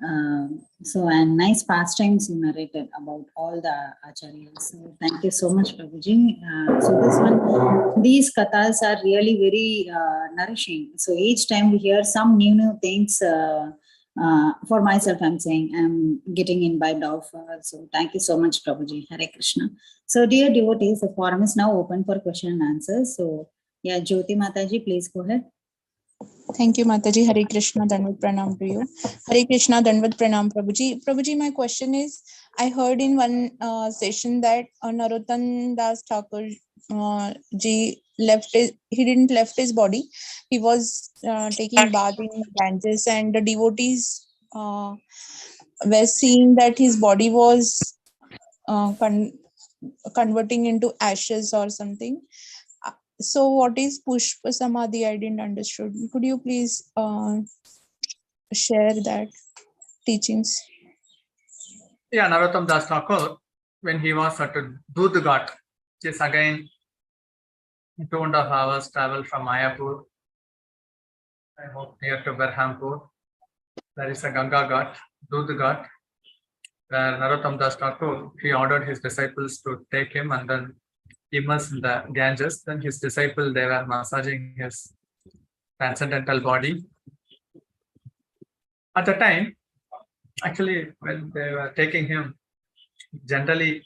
And nice pastimes you narrated about all the acharyas. So thank you so much, Prabhuji. These kathas are really very nourishing. So each time we hear some new things. For myself, I'm saying I'm getting imbibed of. So thank you so much, Prabhuji. Hare Krishna. So dear devotees, the forum is now open for question and answers. So Yeah, Jyoti Mataji, please go ahead. Thank you, Mataji. Hare Krishna, Dandavat Pranam to you. Hare Krishna, Dandavat Pranam, Prabhuji. Prabhuji, my question is, I heard in one session that Narottam Das Thakur ji he didn't left his body. He was taking bath in Ganges, and the devotees were seeing that his body was converting into ashes or something. So what is Pushpa Samadhi? I didn't understood. Could you please share that teachings? Yeah, Narottam Das Thakur, when he was at Dudh Ghat, which is again 2.5 hours travel from Mayapur, I hope near to Berhampur. There is a Ganga Ghat, Dudh Ghat, where Narottam Das Thakur, he ordered his disciples to take him and then immerse in the Ganges. Then his disciple, they were massaging his transcendental body. At the time, actually, when they were taking him, generally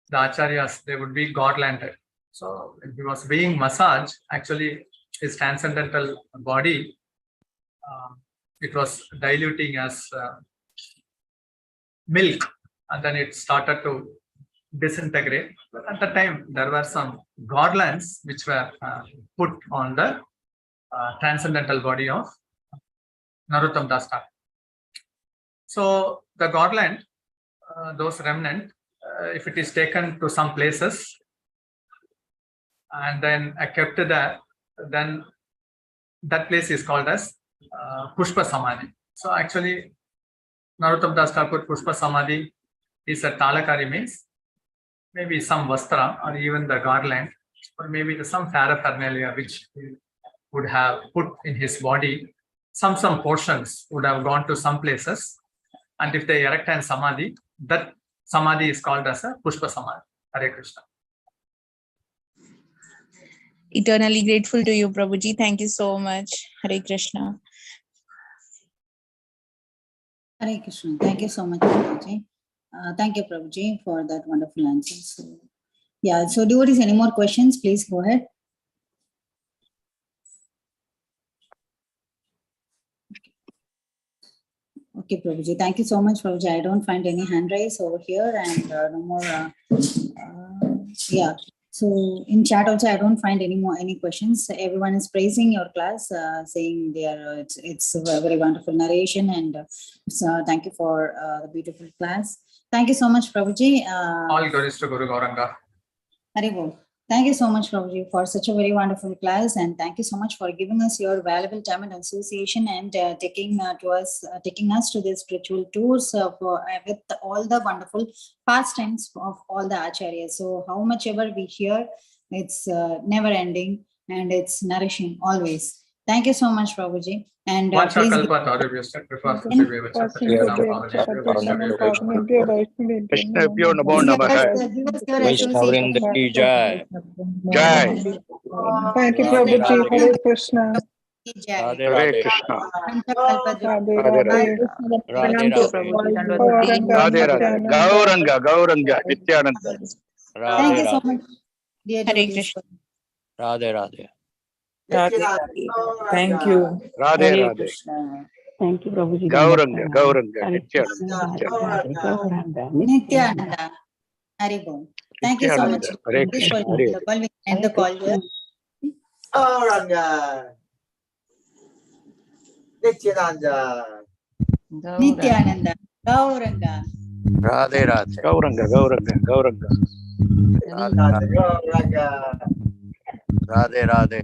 the acharyas, they would be godlanded. So when he was being massaged, actually his transcendental body, it was diluting as milk, and then it started to disintegrate. But at the time, there were some garlands which were put on the transcendental body of Narottam Das Thakur. So the garland, those remnant, if it is taken to some places and then kept there, then that place is called as Pushpa Samadhi. So actually, Narottam Das Thakur Pushpa Samadhi is a talakari, means maybe some vastra or even the garland, or maybe some paraphernalia which he would have put in his body. Some portions would have gone to some places, and if they erect an samadhi, that samadhi is called as a Pushpa Samadhi. Hare Krishna. Eternally grateful to you, Prabhuji. Thank you so much. Hare Krishna. Hare Krishna. Thank you so much, Prabhuji. Thank you, Prabhuji, for that wonderful answer. So, yeah, so devotees, any more questions? Please go ahead. Okay, Prabhuji. Thank you so much, Prabhuji. I don't find any hand raise over here, and no more. Yeah. So in chat also, I don't find any questions. Everyone is praising your class, saying they are it's a very wonderful narration, and so thank you for the beautiful class. Thank you so much, Prabhuji. All glories to Guru Gauranga. Haribol. Thank you so much, Prabhuji, for such a very wonderful class, and thank you so much for giving us your valuable time and association, and taking us to the spiritual tours with all the wonderful pastimes of all the acharyas. So how much ever we hear, it's never ending and it's nourishing always. Thank you so much, Prabhuji. And please. Thank you, Prabhuji. Hare Krishna. Hare Krishna. Gauranga, Gauranga, Nityananda. Thank you so much, dear Hare Krishna. Radhe Radhe. Thank you. Radhe Hare Radhe. Krishna. Thank you, Prabhuji. Gauranga, Gauranga, Hare Nityananda. Krishna, Gauranga, Nityananda. Haribol. Thank you so much. Hare Krishna. Hare We'll end the call here. Gauranga. Nityananda. Nityananda. Gauranga. Radhe Radhe. Gauranga, Gauranga, Gauranga. Gauranga. Radhe Radhe.